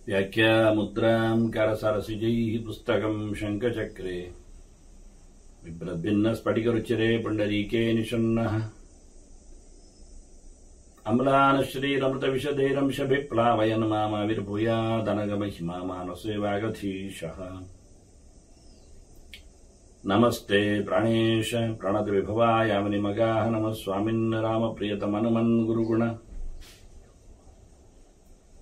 व्याख्यामुद्रां करसरसिजैः पुस्तकं शङ्खचक्रे बिभ्रद्भिन्नस्फटिकरुचिरे पुण्डरीके निषण्णः अम्लानश्रीरमृतविशदैरंशभिप्लावयन् मामाविर्भूयादनगमहिमा मानसे वागधीशः नमस्ते प्राणेश प्रणतविभवाय मुनिमगाः नमः स्वामिन् रामप्रियतमनुमन् गुरुगुण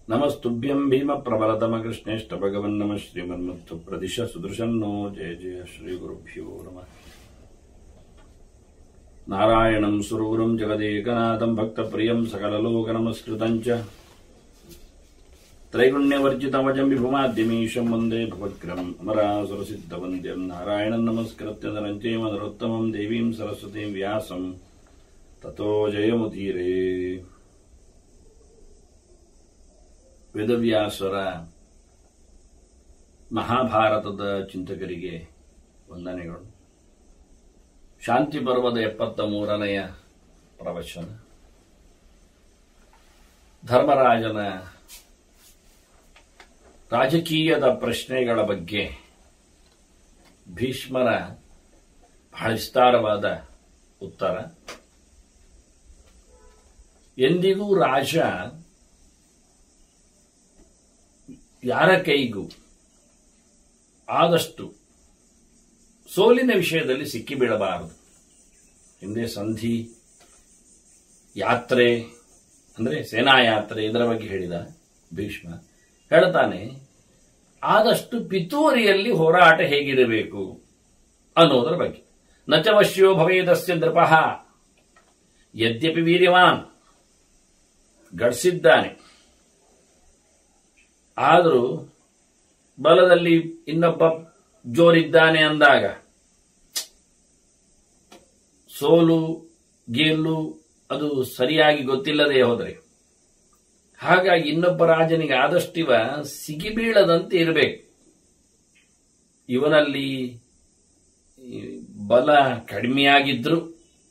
नमस्तुभ्यं भीमप्रबलतम कृष्णेष्ट भगवन् नमः श्रीमन्मुक्तु प्रदिश सुदर्शन्नो जय जय श्रीगुरुभ्यो नमः नारायणं सुरगुरुं जगदेकनाथं भक्तप्रियं सकललोकनमस्कृतं च त्रैगुण्यवर्जितमजं विभुमाद्यमीशं वन्दे भवद्ग्रहम् अमरासुरसिद्धवन्द्यं नारायणं नमस्कृत्य नरं चैव नरोत्तमं देवीं सरस्वतीं व्यासं ततो जयमुदीरे ವೇದವ್ಯಾಸರ ಮಹಾಭಾರತದ ಚಿಂತಕರಿಗೆ ವಂದನೆಗಳು. ಶಾಂತಿ ಪರ್ವದ 73ನೆಯ ಪ್ರವಚನ. ಧರ್ಮರಾಜನ ರಾಜಕೀಯದ ಪ್ರಶ್ನೆಗಳ ಬಗ್ಗೆ ಭೀಷ್ಮರ ಬಹಳ ವಿಸ್ತಾರವಾದ ಉತ್ತರ. ಎಂದಿಗೂ ರಾಜ ಯಾರ ಕೈಗೂ ಆದಷ್ಟು ಸೋಲಿನ ವಿಷಯದಲ್ಲಿ ಸಿಕ್ಕಿಬೀಳಬಾರದು. ಹಿಂದೆ ಸಂಧಿ ಯಾತ್ರೆ ಅಂದರೆ ಸೇನಾಯಾತ್ರೆ ಇದರ ಬಗ್ಗೆ ಹೇಳಿದ ಭೀಷ್ಮ ಹೇಳ್ತಾನೆ, ಆದಷ್ಟು ಪಿತೂರಿಯಲ್ಲಿ ಹೋರಾಟ ಹೇಗಿರಬೇಕು ಅನ್ನೋದರ ಬಗ್ಗೆ. ನಚವಶ್ಯೋ ಭವೇದಸ್ಯ ನೃಪಃ ಯದ್ಯಪಿ ವೀರ್ಯವಾನ್, ಗಡ್ಸಿದ್ದಾನೆ, ಆದರೂ ಬಲದಲ್ಲಿ ಇನ್ನೊಬ್ಬ ಜೋರಿದ್ದಾನೆ ಅಂದಾಗ ಸೋಲು ಗೆಲ್ಲು ಅದು ಸರಿಯಾಗಿ ಗೊತ್ತಿಲ್ಲದೆ ಹೋದರೆ, ಹಾಗಾಗಿ ಇನ್ನೊಬ್ಬ ರಾಜನಿಗೆ ಆದಷ್ಟಿವ ಸಿಗಿಬೀಳದಂತೆ ಇರಬೇಕು. ಇವನಲ್ಲಿ ಬಲ ಕಡಿಮೆಯಾಗಿದ್ರು,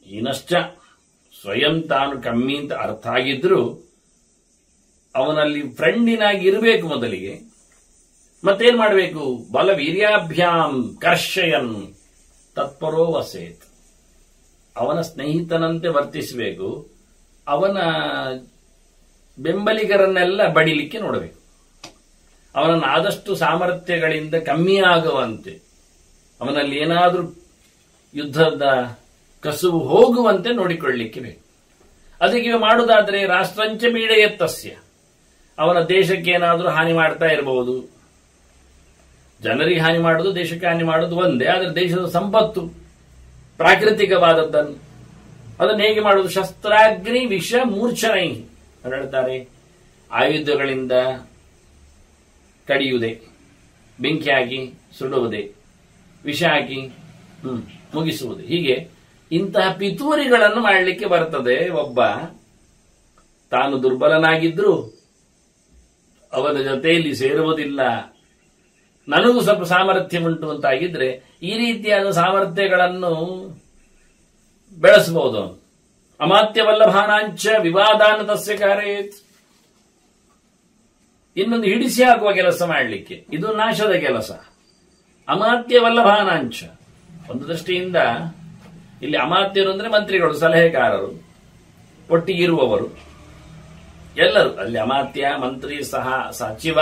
ಇನ್ನಷ್ಟ ಸ್ವಯಂ ತಾನು ಕಮ್ಮಿ ಅಂತ ಅರ್ಥ ಆಗಿದ್ರು ಅವನಲ್ಲಿ ಫ್ರೆಂಡಿನಾಗಿ ಇರಬೇಕು ಮೊದಲಿಗೆ. ಮತ್ತೇನ್ ಮಾಡಬೇಕು? ಬಲ ವೀರ್ಯಾಭ್ಯಾಂ ಕರ್ಷಯನ್ ತತ್ಪರೋ ವಸೇತ್, ಅವನ ಸ್ನೇಹಿತನಂತೆ ವರ್ತಿಸಬೇಕು. ಅವನ ಬೆಂಬಲಿಗರನ್ನೆಲ್ಲ ಬಡಿಲಿಕ್ಕೆ ನೋಡಬೇಕು. ಅವನನ್ನು ಆದಷ್ಟು ಸಾಮರ್ಥ್ಯಗಳಿಂದ ಕಮ್ಮಿಯಾಗುವಂತೆ, ಅವನಲ್ಲಿ ಏನಾದರೂ ಯುದ್ಧದ ಕಸುವು ಹೋಗುವಂತೆ ನೋಡಿಕೊಳ್ಳಲಿಕ್ಕೆ ಬೇಕು. ಅದಕ್ಕೆ ಮಾಡುವುದಾದ್ರೆ ರಾಷ್ಟ್ರಂಚ ಮೀಡೆಯತ್ತಸ್ಯ, ಅವನ ದೇಶಕ್ಕೆ ಏನಾದರೂ ಹಾನಿ ಮಾಡ್ತಾ ಇರಬಹುದು. ಜನರಿಗೆ ಹಾನಿ ಮಾಡುವುದು, ದೇಶಕ್ಕೆ ಹಾನಿ ಮಾಡುವುದು ಒಂದೇ. ಆದರೆ ದೇಶದ ಸಂಪತ್ತು ಪ್ರಾಕೃತಿಕವಾದದ್ದನ್ನು ಅದನ್ನು ಹೇಗೆ ಮಾಡುವುದು? ಶಸ್ತ್ರಾಗ್ನಿ ವಿಷ ಮೂರ್ಛನೈ ಹೇಳ್ತಾರೆ. ಆಯುಧಗಳಿಂದ ಕಡಿಯುವುದೇ, ಬೆಂಕಿ ಹಾಕಿ ಸುಡುವುದೇ, ವಿಷ ಹಾಕಿ ಮುಗಿಸುವುದೇ. ಹೀಗೆ ಇಂತಹ ಪಿತೂರಿಗಳನ್ನು ಮಾಡಲಿಕ್ಕೆ ಬರ್ತದೆ. ಒಬ್ಬ ತಾನು ದುರ್ಬಲನಾಗಿದ್ರೂ ಅವನ ಜೊತೆಯಲ್ಲಿ ಸೇರುವುದಿಲ್ಲ, ನನಗೂ ಸ್ವಲ್ಪ ಸಾಮರ್ಥ್ಯ ಉಂಟು ಅಂತಾಗಿದ್ರೆ ಈ ರೀತಿಯಾದ ಸಾಮರ್ಥ್ಯಗಳನ್ನು ಬೆಳೆಸಬಹುದು. ಅಮಾತ್ಯವಲ್ಲಭಾನಾಂಚ ವಿವಾದಾನ ತಸ್ಯ ಕಾರ್ಯೇತ್, ಇನ್ನೊಂದು ಹಿಡಿಸಿ ಹಾಕುವ ಕೆಲಸ ಮಾಡಲಿಕ್ಕೆ, ಇದು ನಾಶದ ಕೆಲಸ. ಅಮಾತ್ಯವಲ್ಲಭಾನಾಂಚ, ಒಂದು ದೃಷ್ಟಿಯಿಂದ ಇಲ್ಲಿ ಅಮಾತ್ಯರು ಅಂದ್ರೆ ಮಂತ್ರಿಗಳು, ಸಲಹೆಗಾರರು, ಒಟ್ಟಿಗಿರುವವರು ಎಲ್ಲರೂ. ಅಲ್ಲಿ ಅಮಾತ್ಯ, ಮಂತ್ರಿ, ಸಚಿವ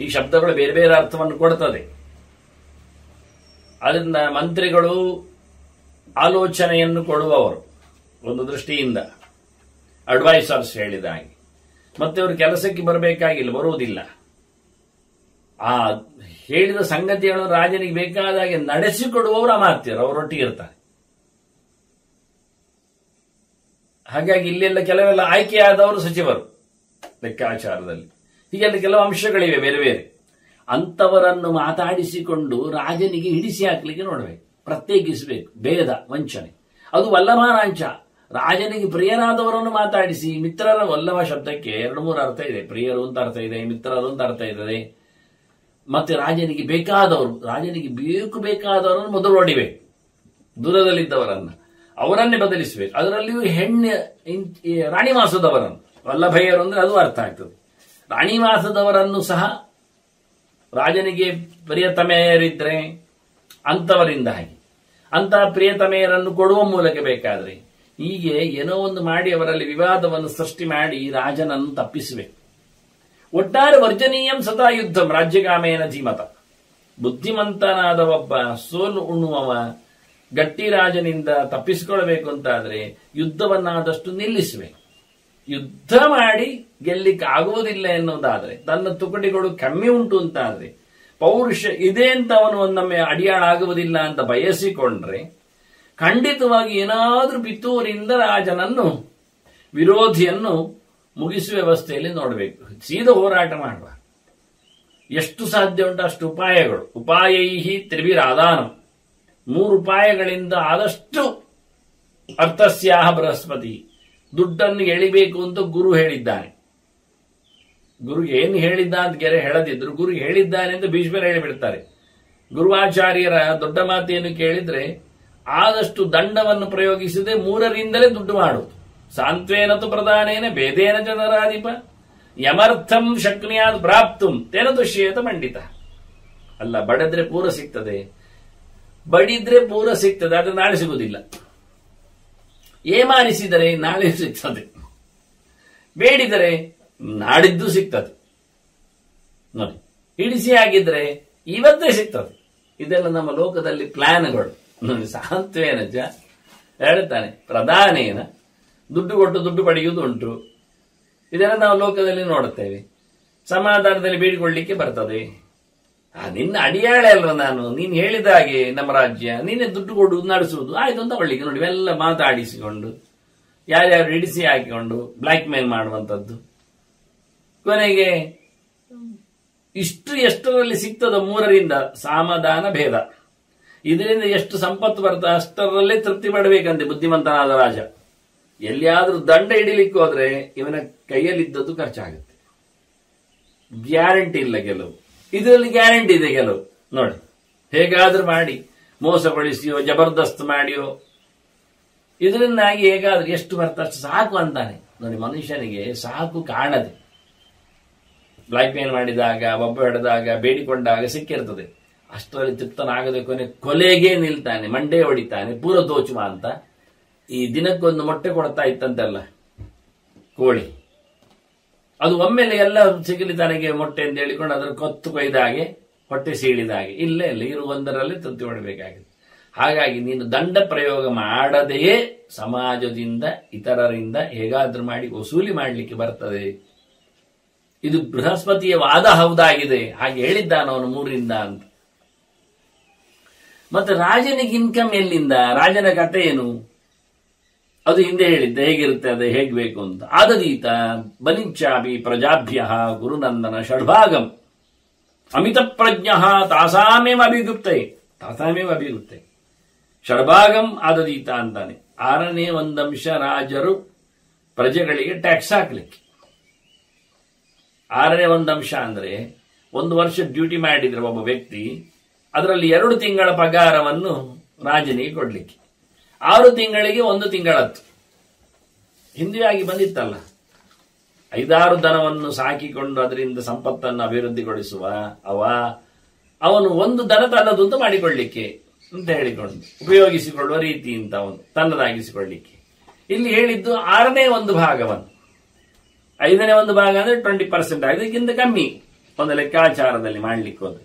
ಈ ಶಬ್ದಗಳು ಬೇರೆ ಬೇರೆ ಅರ್ಥವನ್ನು ಕೊಡ್ತದೆ. ಅದರಿಂದ ಮಂತ್ರಿಗಳು ಆಲೋಚನೆಯನ್ನು ಕೊಡುವವರು ಒಂದು ದೃಷ್ಟಿಯಿಂದ, ಅಡ್ವೈಸರ್ಸ್ ಹೇಳಿದ ಹಾಗೆ. ಮತ್ತೆ ಅವರು ಕೆಲಸಕ್ಕೆ ಬರಬೇಕಾಗಿಲ್ಲ, ಬರುವುದಿಲ್ಲ. ಆ ಹೇಳಿದ ಸಂಗತಿಗಳನ್ನು ರಾಜನಿಗೆ ಬೇಕಾದ ಹಾಗೆ ನಡೆಸಿಕೊಡುವವರು ಅಮಾತ್ಯರು, ಅವರೊಟ್ಟಿಗೆ ಇರ್ತಾರೆ. ಹಾಗಾಗಿ ಇಲ್ಲೆಲ್ಲ ಕೆಲವೆಲ್ಲ ಆಯ್ಕೆಯಾದವರು ಸಚಿವರು ಲೆಕ್ಕಾಚಾರದಲ್ಲಿ. ಹೀಗೆಲ್ಲ ಕೆಲವು ಅಂಶಗಳಿವೆ ಬೇರೆ ಬೇರೆ. ಅಂತವರನ್ನು ಮಾತಾಡಿಸಿಕೊಂಡು ರಾಜನಿಗೆ ಹಿಡಿಸಿ ಹಾಕಲಿಕ್ಕೆ ನೋಡಬೇಕು, ಪ್ರತ್ಯೇಕಿಸಬೇಕು. ಭೇದ, ವಂಚನೆ ಅದು ವಲ್ಲಭಾನಾಂಚ. ರಾಜನಿಗೆ ಪ್ರಿಯರಾದವರನ್ನು ಮಾತಾಡಿಸಿ, ಮಿತ್ರರ ವಲ್ಲಭ ಶಬ್ದಕ್ಕೆ 2-3 ಅರ್ಥ ಇದೆ. ಪ್ರಿಯರು ಅಂತ ಅರ್ಥ ಇದೆ, ಮಿತ್ರರು ಅಂತ ಅರ್ಥ ಇದೆ. ಮತ್ತೆ ರಾಜನಿಗೆ ಬೇಕಾದವರು, ರಾಜನಿಗೆ ಬೇಕಾದವರನ್ನು ಮೊದಲು ಹೊಡಿಬೇಕು, ದೂರದಲ್ಲಿದ್ದವರನ್ನ ಅವರನ್ನೇ ಬದಲಿಸಬೇಕು. ಅದರಲ್ಲಿಯೂ ರಾಣಿವಾಸದವರನ್ನು, ವಲ್ಲಭಯ್ಯರು ಅಂದ್ರೆ ಅದು ಅರ್ಥ ಆಗ್ತದೆ. ರಾಣಿವಾಸದವರನ್ನು ಸಹ ರಾಜನಿಗೆ ಪ್ರಿಯತಮೆಯರಿದ್ರೆ ಅಂಥವರಿಂದಾಗಿ ಅಂತಹ ಪ್ರಿಯತಮೆಯರನ್ನು ಕೊಡುವ ಮೂಲಕ ಬೇಕಾದ್ರೆ ಹೀಗೆ ಏನೋ ಒಂದು ಮಾಡಿ ಅವರಲ್ಲಿ ವಿವಾದವನ್ನು ಸೃಷ್ಟಿ ಮಾಡಿ ರಾಜನನ್ನು ತಪ್ಪಿಸಬೇಕು. ಒಟ್ಟಾರೆ ವರ್ಜನೀಯಂ ಸದಾ ಯುದ್ಧಂ ರಾಜ್ಯಗಾಮೇನ ಧೀಮತ. ಬುದ್ಧಿಮಂತನಾದ ಒಬ್ಬ ಸೋಲು ಉಣ್ಣುವವ ಗಟ್ಟಿ ರಾಜನಿಂದ ತಪ್ಪಿಸಿಕೊಳ್ಳಬೇಕು ಅಂತಾದ್ರೆ ಯುದ್ಧವನ್ನಾದಷ್ಟು ನಿಲ್ಲಿಸಬೇಕು. ಯುದ್ಧ ಮಾಡಿ ಗೆಲ್ಲಿಕ್ಕೆ ಆಗುವುದಿಲ್ಲ ಎನ್ನುವುದಾದ್ರೆ, ತನ್ನ ತುಕಡಿಗಳು ಕಮ್ಮಿ ಉಂಟು ಅಂತಾದ್ರೆ, ಪೌರುಷ ಇದೆ ಅಂತ ಅವನು ಒಂದೊಮ್ಮೆ ಅಡಿಯಾಳಾಗುವುದಿಲ್ಲ ಅಂತ ಬಯಸಿಕೊಂಡ್ರೆ ಖಂಡಿತವಾಗಿ ಏನಾದ್ರೂ ಪಿತೂರಿಂದ ರಾಜನನ್ನು ವಿರೋಧಿಯನ್ನು ಮುಗಿಸುವ ವ್ಯವಸ್ಥೆಯಲ್ಲಿ ನೋಡಬೇಕು. ಸೀದಾ ಹೋರಾಟ ಮಾಡುವ ಎಷ್ಟು ಸಾಧ್ಯ ಉಂಟು ಅಷ್ಟು ಉಪಾಯಗಳು. ಉಪಾಯೈಹಿ ತ್ರಿಭಿರಾದಾನಂ, 3 ಉಪಾಯಗಳಿಂದ ಆದಷ್ಟು ಅರ್ಥಸ್ಯಾಹ ಬೃಹಸ್ಪತಿ. ದುಡ್ಡನ್ನು ಎಳಿಬೇಕು ಅಂತ ಗುರು ಹೇಳಿದ್ದಾನೆ. ಗುರುಗೆ ಏನು ಹೇಳಿದ್ದ ಅಂತ ಗೆರೆ ಹೇಳದಿದ್ರು ಗುರು ಹೇಳಿದ್ದಾನೆ ಅಂತ ಭೀಷ್ಮರು ಹೇಳಿಬಿಡ್ತಾರೆ. ಗುರುವಾಚಾರ್ಯರ ದೊಡ್ಡ ಮಾತೇನು ಕೇಳಿದ್ರೆ ಆದಷ್ಟು ದಂಡವನ್ನು ಪ್ರಯೋಗಿಸದೆ 3ರಿಂದಲೇ ದುಡ್ಡು ಮಾಡುವುದು. ಸಾಂತ್ವೇನತು ಪ್ರಧಾನೇನ ಭೇದೇನ ಜನರಾಧಿಪ ಯಮರ್ಥಂ ಶಕ್ನಿಯಾದ್ ಪ್ರಾಪ್ತುಂ ತೇನ ತುಷ್ಯೇತ ಪಂಡಿತ. ಅಲ್ಲ, ಬಡದ್ರೆ ಪೂರ ಸಿಗ್ತದೆ, ಬಡಿದ್ರೆ ಪೂರ ಸಿಗ್ತದೆ, ಅದು ನಾಳೆ ಸಿಗುವುದಿಲ್ಲ. ಏಮಾನಿಸಿದರೆ ನಾಳೆ ಸಿಗ್ತದೆ, ಬೇಡಿದರೆ ನಾಡಿದ್ದು ಸಿಗ್ತದೆ. ನೋಡಿ, ಇಡಿಸಿ ಆಗಿದ್ರೆ ಇವತ್ತೇ ಸಿಗ್ತದೆ. ಇದೆಲ್ಲ ನಮ್ಮ ಲೋಕದಲ್ಲಿ ಪ್ಲಾನ್ಗಳು. ನೋಡಿ, ಸಾಂತ್ವೇನಜ ಹೇಳ್ತಾನೆ, ಪ್ರಧಾನೇನ ದುಡ್ಡು ಕೊಟ್ಟು ದುಡ್ಡು ಪಡೆಯುವುದು ಉಂಟು. ಇದೆಲ್ಲ ನಾವು ಲೋಕದಲ್ಲಿ ನೋಡುತ್ತೇವೆ. ಸಮಾಧಾನದಲ್ಲಿ ಬೇಡಿಕೊಳ್ಳಿಕ್ಕೆ ಬರ್ತದೆ. ನಿನ್ನ ಅಡಿಯಾಳೆ ಅಲ್ವ ನಾನು, ನೀನು ಹೇಳಿದ ಹಾಗೆ ನಮ್ಮ ರಾಜ್ಯ, ನೀನೇ ದುಡ್ಡು ಕೊಡುವುದು ನಡೆಸುವುದು ಆಯ್ತು ಅಂತ ಒಳ್ಳಿಗೆ ನೋಡಿ ಇವೆಲ್ಲ ಮಾತಾಡಿಸಿಕೊಂಡು ಯಾರ್ಯಾರು ಇಡಿಸಿ ಹಾಕಿಕೊಂಡು ಬ್ಲ್ಯಾಕ್ ಮೇಲ್ ಮಾಡುವಂಥದ್ದು. ಕೊನೆಗೆ ಎಷ್ಟರಲ್ಲಿ ಸಿಗ್ತದ 3ರಿಂದ ಸಮಾಧಾನ ಭೇದ. ಇದರಿಂದ ಎಷ್ಟು ಸಂಪತ್ತು ಬರ್ತದೆ ಅಷ್ಟರಲ್ಲೇ ತೃಪ್ತಿ ಪಡಬೇಕಂತೆ ಬುದ್ಧಿಮಂತನಾದ ರಾಜ. ಎಲ್ಲಿಯಾದ್ರೂ ದಂಡ ಹಿಡಿಲಿಕ್ಕೆ ಹೋದ್ರೆ ಇವನ ಕೈಯಲ್ಲಿದ್ದದ್ದು ಖರ್ಚಾಗುತ್ತೆ. ಗ್ಯಾರಂಟಿ ಇಲ್ಲ ಗೆಲುವು. ಇದರಲ್ಲಿ ಗ್ಯಾರಂಟಿ ಇದೆ ಗೆಲುವು. ನೋಡಿ, ಹೇಗಾದ್ರೂ ಮಾಡಿ ಮೋಸಗೊಳಿಸಿಯೋ ಜಬರ್ದಸ್ತ್ ಮಾಡಿಯೋ ಇದರಿಂದಾಗಿ ಹೇಗಾದ್ರೂ ಎಷ್ಟು ಬರ್ತ ಅಷ್ಟು ಸಾಕು ಅಂತಾನೆ. ನೋಡಿ, ಮನುಷ್ಯನಿಗೆ ಸಾಕು ಕಾಣದೆ ಬ್ಲ್ಯಾಕ್ ಮೇಲ್ ಮಾಡಿದಾಗ, ಒಬ್ಬ ಹಿಡಿದಾಗ, ಬೇಡಿಕೊಂಡಾಗ ಸಿಕ್ಕಿರ್ತದೆ. ಅಷ್ಟರಲ್ಲಿ ತೃಪ್ತನಾಗದೆ ಕೊಲೆಗೆ ನಿಲ್ತಾನೆ, ಮಂಡೆ ಹೊಡಿತಾನೆ, ಪೂರ ದೋಚುವ ಅಂತ. ಈ ದಿನಕ್ಕೊಂದು ಮೊಟ್ಟೆ ಕೊಡ್ತಾ ಇತ್ತಂತೆಲ್ಲ ಕೋಳಿ, ಅದು ಒಮ್ಮೆಲೆ ಎಲ್ಲ ಸಿಗಲಿ ತನಗೆ ಮೊಟ್ಟೆ ಅಂತ ಹೇಳಿಕೊಂಡು ಅದರ ಕೊತ್ತು ಕೊಯ್ದ ಹಾಗೆ ಹೊಟ್ಟೆ ಸೀಳಿದ ಹಾಗೆ ಇಲ್ಲೇ ಇಲ್ಲ ಇರುವುದರಲ್ಲೇ ತೃಪ್ತಿ ಮಾಡಬೇಕಾಗಿದೆ. ಹಾಗಾಗಿ ನೀನು ದಂಡ ಪ್ರಯೋಗ ಮಾಡದೆಯೇ ಸಮಾಜದಿಂದ ಇತರರಿಂದ ಹೇಗಾದ್ರೂ ಮಾಡಿ ವಸೂಲಿ ಮಾಡಲಿಕ್ಕೆ ಬರ್ತದೆ. ಇದು ಬೃಹಸ್ಪತಿಯ ವಾದ ಹೌದಾಗಿದೆ. ಹಾಗೆ ಹೇಳಿದ್ದಾನ ಅವನು 3ರಿಂದ ಅಂತ. ಮತ್ತೆ ರಾಜನಿಗೆ ಇನ್ಕಮ್ ಎಲ್ಲಿಂದ? ರಾಜನ ಕತೆ ಏನು? ಅದು ಹಿಂದೆ ಹೇಳಿದ್ದೆ, ಹೇಗಿರುತ್ತೆ ಅದು ಹೇಗ್ ಬೇಕು ಅಂತ. ಆದದೀತ ಬಲಿಂಚಾಪಿ ಪ್ರಜಾಭ್ಯ ಗುರುನಂದನ ಷಡ್ಭಾಗಂ ಅಮಿತ ಪ್ರಜ್ಞ ತಾಸಾಮೇವ ಅಭಿಗುಪ್ತೆ ಷಡ್ಭಾಗಂ ಆದದೀತ ಅಂತಾನೆ. 6ನೇ ಒಂದಂಶ ರಾಜರು ಪ್ರಜೆಗಳಿಗೆ ಟ್ಯಾಕ್ಸ್ ಹಾಕ್ಲಿಕ್ಕೆ. 6ನೇ ಒಂದಂಶ ಅಂದ್ರೆ 1 ವರ್ಷ ಡ್ಯೂಟಿ ಮಾಡಿದ್ರೆ ಒಬ್ಬ ವ್ಯಕ್ತಿ ಅದರಲ್ಲಿ 2 ತಿಂಗಳ ಪಗಾರವನ್ನು ರಾಜನಿಗೆ ಕೊಡ್ಲಿಕ್ಕೆ, 6 ತಿಂಗಳಿಗೆ 1 ತಿಂಗಳತ್ತು. ಹಿಂದಿಯಾಗಿ ಬಂದಿತ್ತಲ್ಲ, 5-6 ದನವನ್ನು ಸಾಕಿಕೊಂಡು ಅದರಿಂದ ಸಂಪತ್ತನ್ನು ಅಭಿವೃದ್ಧಿಗೊಳಿಸುವ ಅವನು 1 ದನ ತನ್ನದು ಅಂತ ಮಾಡಿಕೊಳ್ಳಿಕ್ಕೆ ಅಂತ ಹೇಳಿಕೊಂಡು ಉಪಯೋಗಿಸಿಕೊಳ್ಳುವ ರೀತಿ ಅಂತ ಅವನು ತನ್ನದಾಗಿಸಿಕೊಳ್ಳಿಕ್ಕೆ. ಇಲ್ಲಿ ಹೇಳಿದ್ದು 6ನೇ 1 ಭಾಗವನ್ನು, 5ನೇ 1 ಭಾಗ ಅಂದ್ರೆ 20%, ಇದಕ್ಕಿಂತ ಕಮ್ಮಿ ಒಂದು ಲೆಕ್ಕಾಚಾರದಲ್ಲಿ ಮಾಡ್ಲಿಕ್ಕೆ ಹೋದ್ರೆ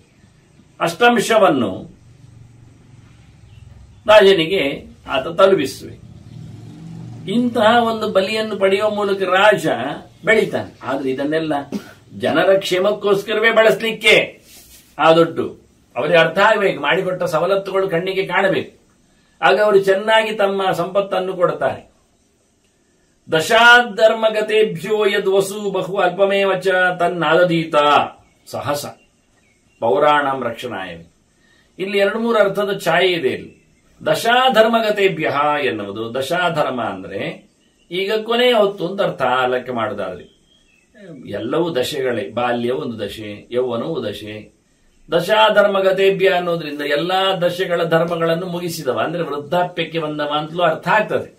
ಅಷ್ಟಂಶವನ್ನು ರಾಜನಿಗೆ ಆತ ತಲುಪಿಸುವೆ. ಇಂತಹ ಒಂದು ಬಲಿಯನ್ನು ಪಡೆಯುವ ಮೂಲಕ ರಾಜ ಬೆಳೀತಾನೆ. ಆದ್ರೆ ಇದನ್ನೆಲ್ಲ ಜನರ ಕ್ಷೇಮಕ್ಕೋಸ್ಕರವೇ ಬಳಸಲಿಕ್ಕೆ ಆ ದುಡ್ಡು ಅವರಿಗೆ ಅರ್ಥ ಆಗಬೇಕು. ಮಾಡಿಕೊಟ್ಟ ಸವಲತ್ತುಗಳು ಕಣ್ಣಿಗೆ ಕಾಣಬೇಕು. ಆಗ ಅವರು ಚೆನ್ನಾಗಿ ತಮ್ಮ ಸಂಪತ್ತನ್ನು ಕೊಡ್ತಾರೆ. ದಶಾಧರ್ಮಗತೇಭ್ಯೋ ಯದ್ ವಸು ಬಹು ಅಲ್ಪಮೇವ ಚ ತನ್ನಾದದೀತ ಸಹಸ ಪೌರಾಣಂ ರಕ್ಷಣಾಯ. ಇಲ್ಲಿ 2-3 ಅರ್ಥದ ಛಾಯೆ ಇದೆ. ಇಲ್ಲಿ ದಶಾಧರ್ಮಗತೇಭ್ಯ ಎನ್ನುವುದು, ದಶಾಧರ್ಮ ಅಂದ್ರೆ ಈಗ ಕೊನೆಯ ಹೊತ್ತು ಅಂತ ಅರ್ಥ ಲೆಕ್ಕ ಮಾಡುದಾದ್ರೆ ಎಲ್ಲವೂ ದಶೆಗಳೇ. ಬಾಲ್ಯ ಒಂದು ದಶೆ, ಯೌವನವೂ ದಶೆ. ದಶಾಧರ್ಮಗತೇಭ್ಯ ಅನ್ನೋದ್ರಿಂದ ಎಲ್ಲಾ ದಶೆಗಳ ಧರ್ಮಗಳನ್ನು ಮುಗಿಸಿದವ ಅಂದ್ರೆ ವೃದ್ಧಾಪ್ಯಕ್ಕೆ ಬಂದವ ಅಂತಲೂ ಅರ್ಥ ಆಗ್ತದೆ.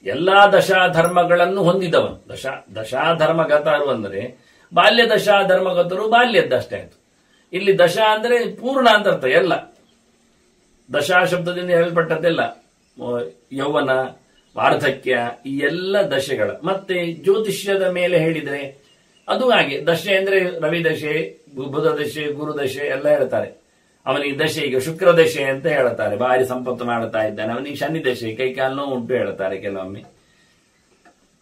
ಎಲ್ಲಾ ದಶಾಧರ್ಮಗಳನ್ನು ಹೊಂದಿದವನು. ದಶಾಧರ್ಮಗತರು ಅಂದರೆ ಬಾಲ್ಯ ದಶಾ ಧರ್ಮಗತರು ಬಾಲ್ಯದ್ದಷ್ಟೇ ಆಯ್ತು. ಇಲ್ಲಿ ದಶಾ ಅಂದ್ರೆ ಪೂರ್ಣ ಅಂತ ಅರ್ಥ. ಎಲ್ಲ ದಶಾ ಶಬ್ದದಿಂದ ಹೇಳಲ್ಪಟ್ಟದ್ದೆಲ್ಲ ಯೌವನ, ವಾರ್ಧಕ್ಯ, ಈ ಎಲ್ಲ ದಶೆಗಳ. ಮತ್ತೆ ಜ್ಯೋತಿಷ್ಯದ ಮೇಲೆ ಹೇಳಿದ್ರೆ ಅದು ಹಾಗೆ. ದಶೆ ಅಂದ್ರೆ ರವಿ ದಶೆ, ಬುಧ ದಶೆ, ಗುರು ದಶೆ ಎಲ್ಲ ಹೇಳ್ತಾರೆ. ಅವನಿಗೆ ದಶೆ ಈಗ ಶುಕ್ರ ದಶೆ ಅಂತ ಹೇಳ್ತಾರೆ, ಭಾರಿ ಸಂಪತ್ತು ಮಾಡುತ್ತಾ ಇದ್ದಾನೆ. ಅವನಿಗೆ ಶನಿ ದಶೆ, ಕೈಕಾಲು ನೋವು ಉಂಟು ಹೇಳ್ತಾರೆ ಕೆಲವೊಮ್ಮೆ.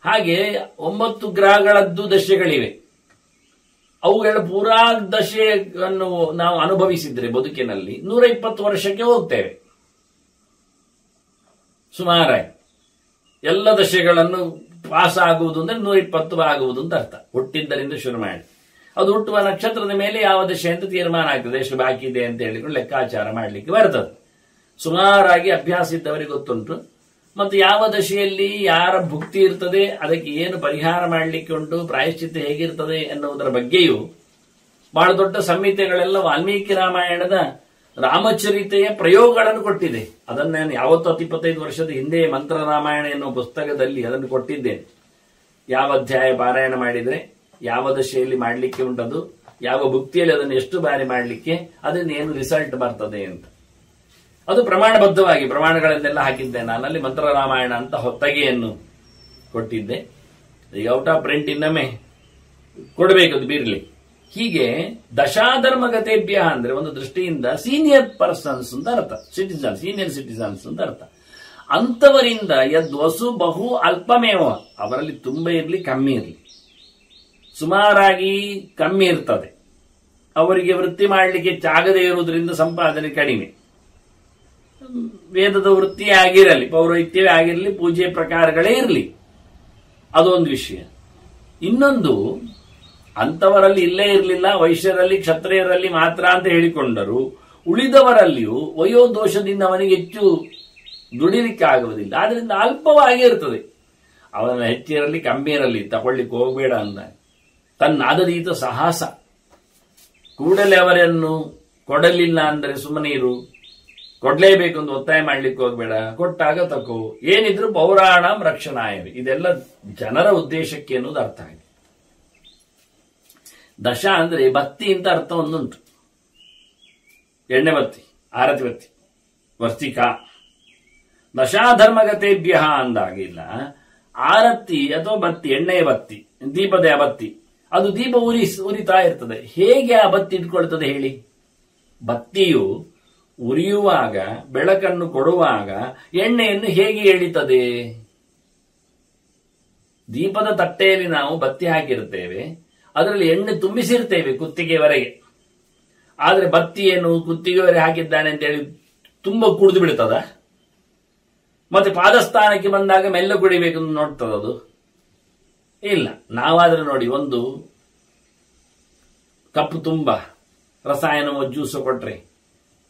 ಹಾಗೆ 9 ಗ್ರಹಗಳದ್ದು ದಶೆಗಳಿವೆ. ಅವುಗಳ ಪೂರಾ ದಶೆಯನ್ನು ನಾವು ಅನುಭವಿಸಿದ್ರೆ ಬದುಕಿನಲ್ಲಿ 120 ವರ್ಷಕ್ಕೆ ಹೋಗ್ತೇವೆ ಸುಮಾರಾಗಿ. ಎಲ್ಲ ದಶೆಗಳನ್ನು ಪಾಸ್ ಆಗುವುದು ಅಂದ್ರೆ 120 ಆಗುವುದು ಅಂತ ಅರ್ಥ. ಹುಟ್ಟಿದ್ದರಿಂದ ಶುರು ಮಾಡಿ ಅದು ಹುಟ್ಟುವ ನಕ್ಷತ್ರದ ಮೇಲೆ ಯಾವ ದಶೆ ಅಂತ ತೀರ್ಮಾನ ಆಗ್ತದೆ, ಎಷ್ಟು ಬಾಕಿ ಇದೆ ಅಂತ ಹೇಳಿಕೊಂಡು ಲೆಕ್ಕಾಚಾರ ಮಾಡಲಿಕ್ಕೆ ಬರ್ತದೆ. ಸುಮಾರಾಗಿ ಅಭ್ಯಾಸ ಇದ್ದವರಿಗೆ ಗೊತ್ತುಂಟು. ಮತ್ತು ಯಾವ ದಶೆಯಲ್ಲಿ ಯಾರ ಭುಕ್ತಿ ಇರ್ತದೆ, ಅದಕ್ಕೆ ಏನು ಪರಿಹಾರ ಮಾಡಲಿಕ್ಕೆ ಉಂಟು, ಪ್ರಾಯಶ್ಚಿತ್ತ ಹೇಗಿರ್ತದೆ ಎನ್ನುವುದರ ಬಗ್ಗೆಯೂ ಬಹಳ ದೊಡ್ಡ ಸಂಹಿತೆಗಳೆಲ್ಲ ವಾಲ್ಮೀಕಿ ರಾಮಾಯಣದ ರಾಮಚರಿತೆಯ ಪ್ರಯೋಗಗಳನ್ನು ಕೊಟ್ಟಿದೆ. ಅದನ್ನು ನಾನು ಯಾವತ್ತೂ 25 ವರ್ಷದ ಹಿಂದೆ ಮಂತ್ರ ರಾಮಾಯಣ ಎನ್ನುವ ಪುಸ್ತಕದಲ್ಲಿ ಅದನ್ನು ಕೊಟ್ಟಿದ್ದೇನೆ. ಯಾವ ಅಧ್ಯಾಯ ಪಾರಾಯಣ ಮಾಡಿದ್ರೆ ಯಾವ ದಶೆಯಲ್ಲಿ ಮಾಡಲಿಕ್ಕೆ ಉಂಟದು, ಯಾವ ಭುಕ್ತಿಯಲ್ಲಿ ಅದನ್ನು ಎಷ್ಟು ಬಾರಿ ಮಾಡಲಿಕ್ಕೆ, ಅದರಿಂದ ಏನು ರಿಸಲ್ಟ್ ಬರ್ತದೆ ಅಂತ. ಅದು ಪ್ರಮಾಣಬದ್ಧವಾಗಿ ಪ್ರಮಾಣಗಳನ್ನೆಲ್ಲ ಹಾಕಿದ್ದೆ ನಾನಲ್ಲಿ. ಮಂತ್ರ ರಾಮಾಯಣ ಅಂತ ಹೊತ್ತಗೆಯನ್ನು ಕೊಟ್ಟಿದ್ದೆ. ಈಗ ಔಟ್ ಆಫ್ ಪ್ರಿಂಟ್ ಇನ್ನೊಮ್ಮೆ ಕೊಡಬೇಕು, ಅದು ಬೀರ್ಲಿ. ಹೀಗೆ ದಶಾಧರ್ಮಗತೇಭ್ಯ ಅಂದ್ರೆ ಒಂದು ದೃಷ್ಟಿಯಿಂದ ಸೀನಿಯರ್ ಪರ್ಸನ್ಸ್ ಅಂತ ಅರ್ಥ, ಸಿಟಿಸನ್, ಸೀನಿಯರ್ ಸಿಟಿಸನ್ಸ್ ಅಂತ ಅರ್ಥ. ಅಂತವರಿಂದ ಯದ್ವಸು ಬಹು ಅಲ್ಪಮೇವ, ಅವರಲ್ಲಿ ತುಂಬಾ ಇರಲಿ ಕಮ್ಮಿ ಇರಲಿ, ಸುಮಾರಾಗಿ ಕಮ್ಮಿ ಇರ್ತದೆ. ಅವರಿಗೆ ವೃತ್ತಿ ಮಾಡಲಿಕ್ಕೆ ಜಾಗದೇ ಇರುವುದರಿಂದ ಸಂಪಾದನೆ ಕಡಿಮೆ. ವೇದದ ವೃತ್ತಿ ಆಗಿರಲಿ, ಪೌರೋಹಿತ್ಯವೇ ಆಗಿರಲಿ, ಪೂಜೆ ಪ್ರಕಾರಗಳೇ ಇರಲಿ, ಅದೊಂದು ವಿಷಯ. ಇನ್ನೊಂದು, ಅಂತವರಲ್ಲಿ ಇಲ್ಲೇ ಇರಲಿಲ್ಲ, ವೈಶ್ಯರಲ್ಲಿ ಕ್ಷತ್ರಿಯರಲ್ಲಿ ಮಾತ್ರ ಅಂತ ಹೇಳಿಕೊಂಡರು, ಉಳಿದವರಲ್ಲಿಯೂ ವಯೋದೋಷದಿಂದ ಅವನಿಗೆ ಹೆಚ್ಚು ದುಡಿಲಿಕ್ಕೆ ಆಗುವುದಿಲ್ಲ. ಆದ್ರಿಂದ ಅಲ್ಪವಾಗಿ ಇರ್ತದೆ. ಅವನ ಹೆಚ್ಚಿರಲಿ ಕಮ್ಮಿ ಇರಲಿ, ತಗೊಳ್ಳಿಕ್ಕೆ ಹೋಗಬೇಡ ಅಂದ. ತನ್ನಾದದೀತ ಸಾಹಸ, ಕೂಡಲೇ ಅವರನ್ನು ಕೊಡಲಿಲ್ಲ ಅಂದರೆ ಸುಮ್ಮನೆ ಇರು, ಕೊಡ್ಲೇಬೇಕು ಅಂತ ಒತ್ತಾಯ ಮಾಡ್ಲಿಕ್ಕೆ ಹೋಗ್ಬೇಡ, ಕೊಟ್ಟಾಗ ತಕೋ, ಏನಿದ್ರು ಪೌರಾಣಂ ರಕ್ಷಣಾಯವೆ, ಇದೆಲ್ಲ ಜನರ ಉದ್ದೇಶಕ್ಕೆ ಅನ್ನೋದು ಅರ್ಥ ಆಗಿದೆ. ದಶ ಅಂದ್ರೆ ಬತ್ತಿ ಅಂತ ಅರ್ಥ ಒಂದುಂಟು. ಎಣ್ಣೆ ಬತ್ತಿ, ಆರತಿ ಬತ್ತಿ, ವರ್ತಿಕಾ. ದಶಾಧರ್ಮಗತೇಭ್ಯ ಅಂದಾಗಿಲ್ಲ. ಆರತಿ ಅಥವಾ ಬತ್ತಿ, ಎಣ್ಣೆಯ ಬತ್ತಿ, ದೀಪದ ಬತ್ತಿ, ಅದು ದೀಪ ಉರಿತಾ ಇರ್ತದೆ. ಹೇಗೆ ಆ ಬತ್ತಿ ಇಟ್ಕೊಳ್ತದೆ ಹೇಳಿ? ಬತ್ತಿಯು ಉರಿಯುವಾಗ, ಬೆಳಕನ್ನು ಕೊಡುವಾಗ ಎಣ್ಣೆಯನ್ನು ಹೇಗೆ ಎಳಿತದೆ? ದೀಪದ ತಟ್ಟೆಯಲ್ಲಿ ನಾವು ಬತ್ತಿ ಹಾಕಿರ್ತೇವೆ, ಅದರಲ್ಲಿ ಎಣ್ಣೆ ತುಂಬಿಸಿರ್ತೇವೆ ಕುತ್ತಿಗೆವರೆಗೆ. ಆದ್ರೆ ಬತ್ತಿ ಏನು ಕುತ್ತಿಗೆವರೆಗೆ ಹಾಕಿದ್ದಾನೆ ಅಂತೇಳಿ ತುಂಬ ಕುಡಿದು ಬಿಡ್ತದ? ಮತ್ತೆ ಪಾದಸ್ಥಾನಕ್ಕೆ ಬಂದಾಗ ಮೆಲ್ಲ ಕುಡಿಬೇಕು ನೋಡ್ತದದು? ಇಲ್ಲ. ನಾವಾದ್ರೆ ನೋಡಿ, ಒಂದು ಕಪ್ಪು ತುಂಬ ರಸಾಯನ ಜ್ಯೂಸು ಕೊಟ್ರೆ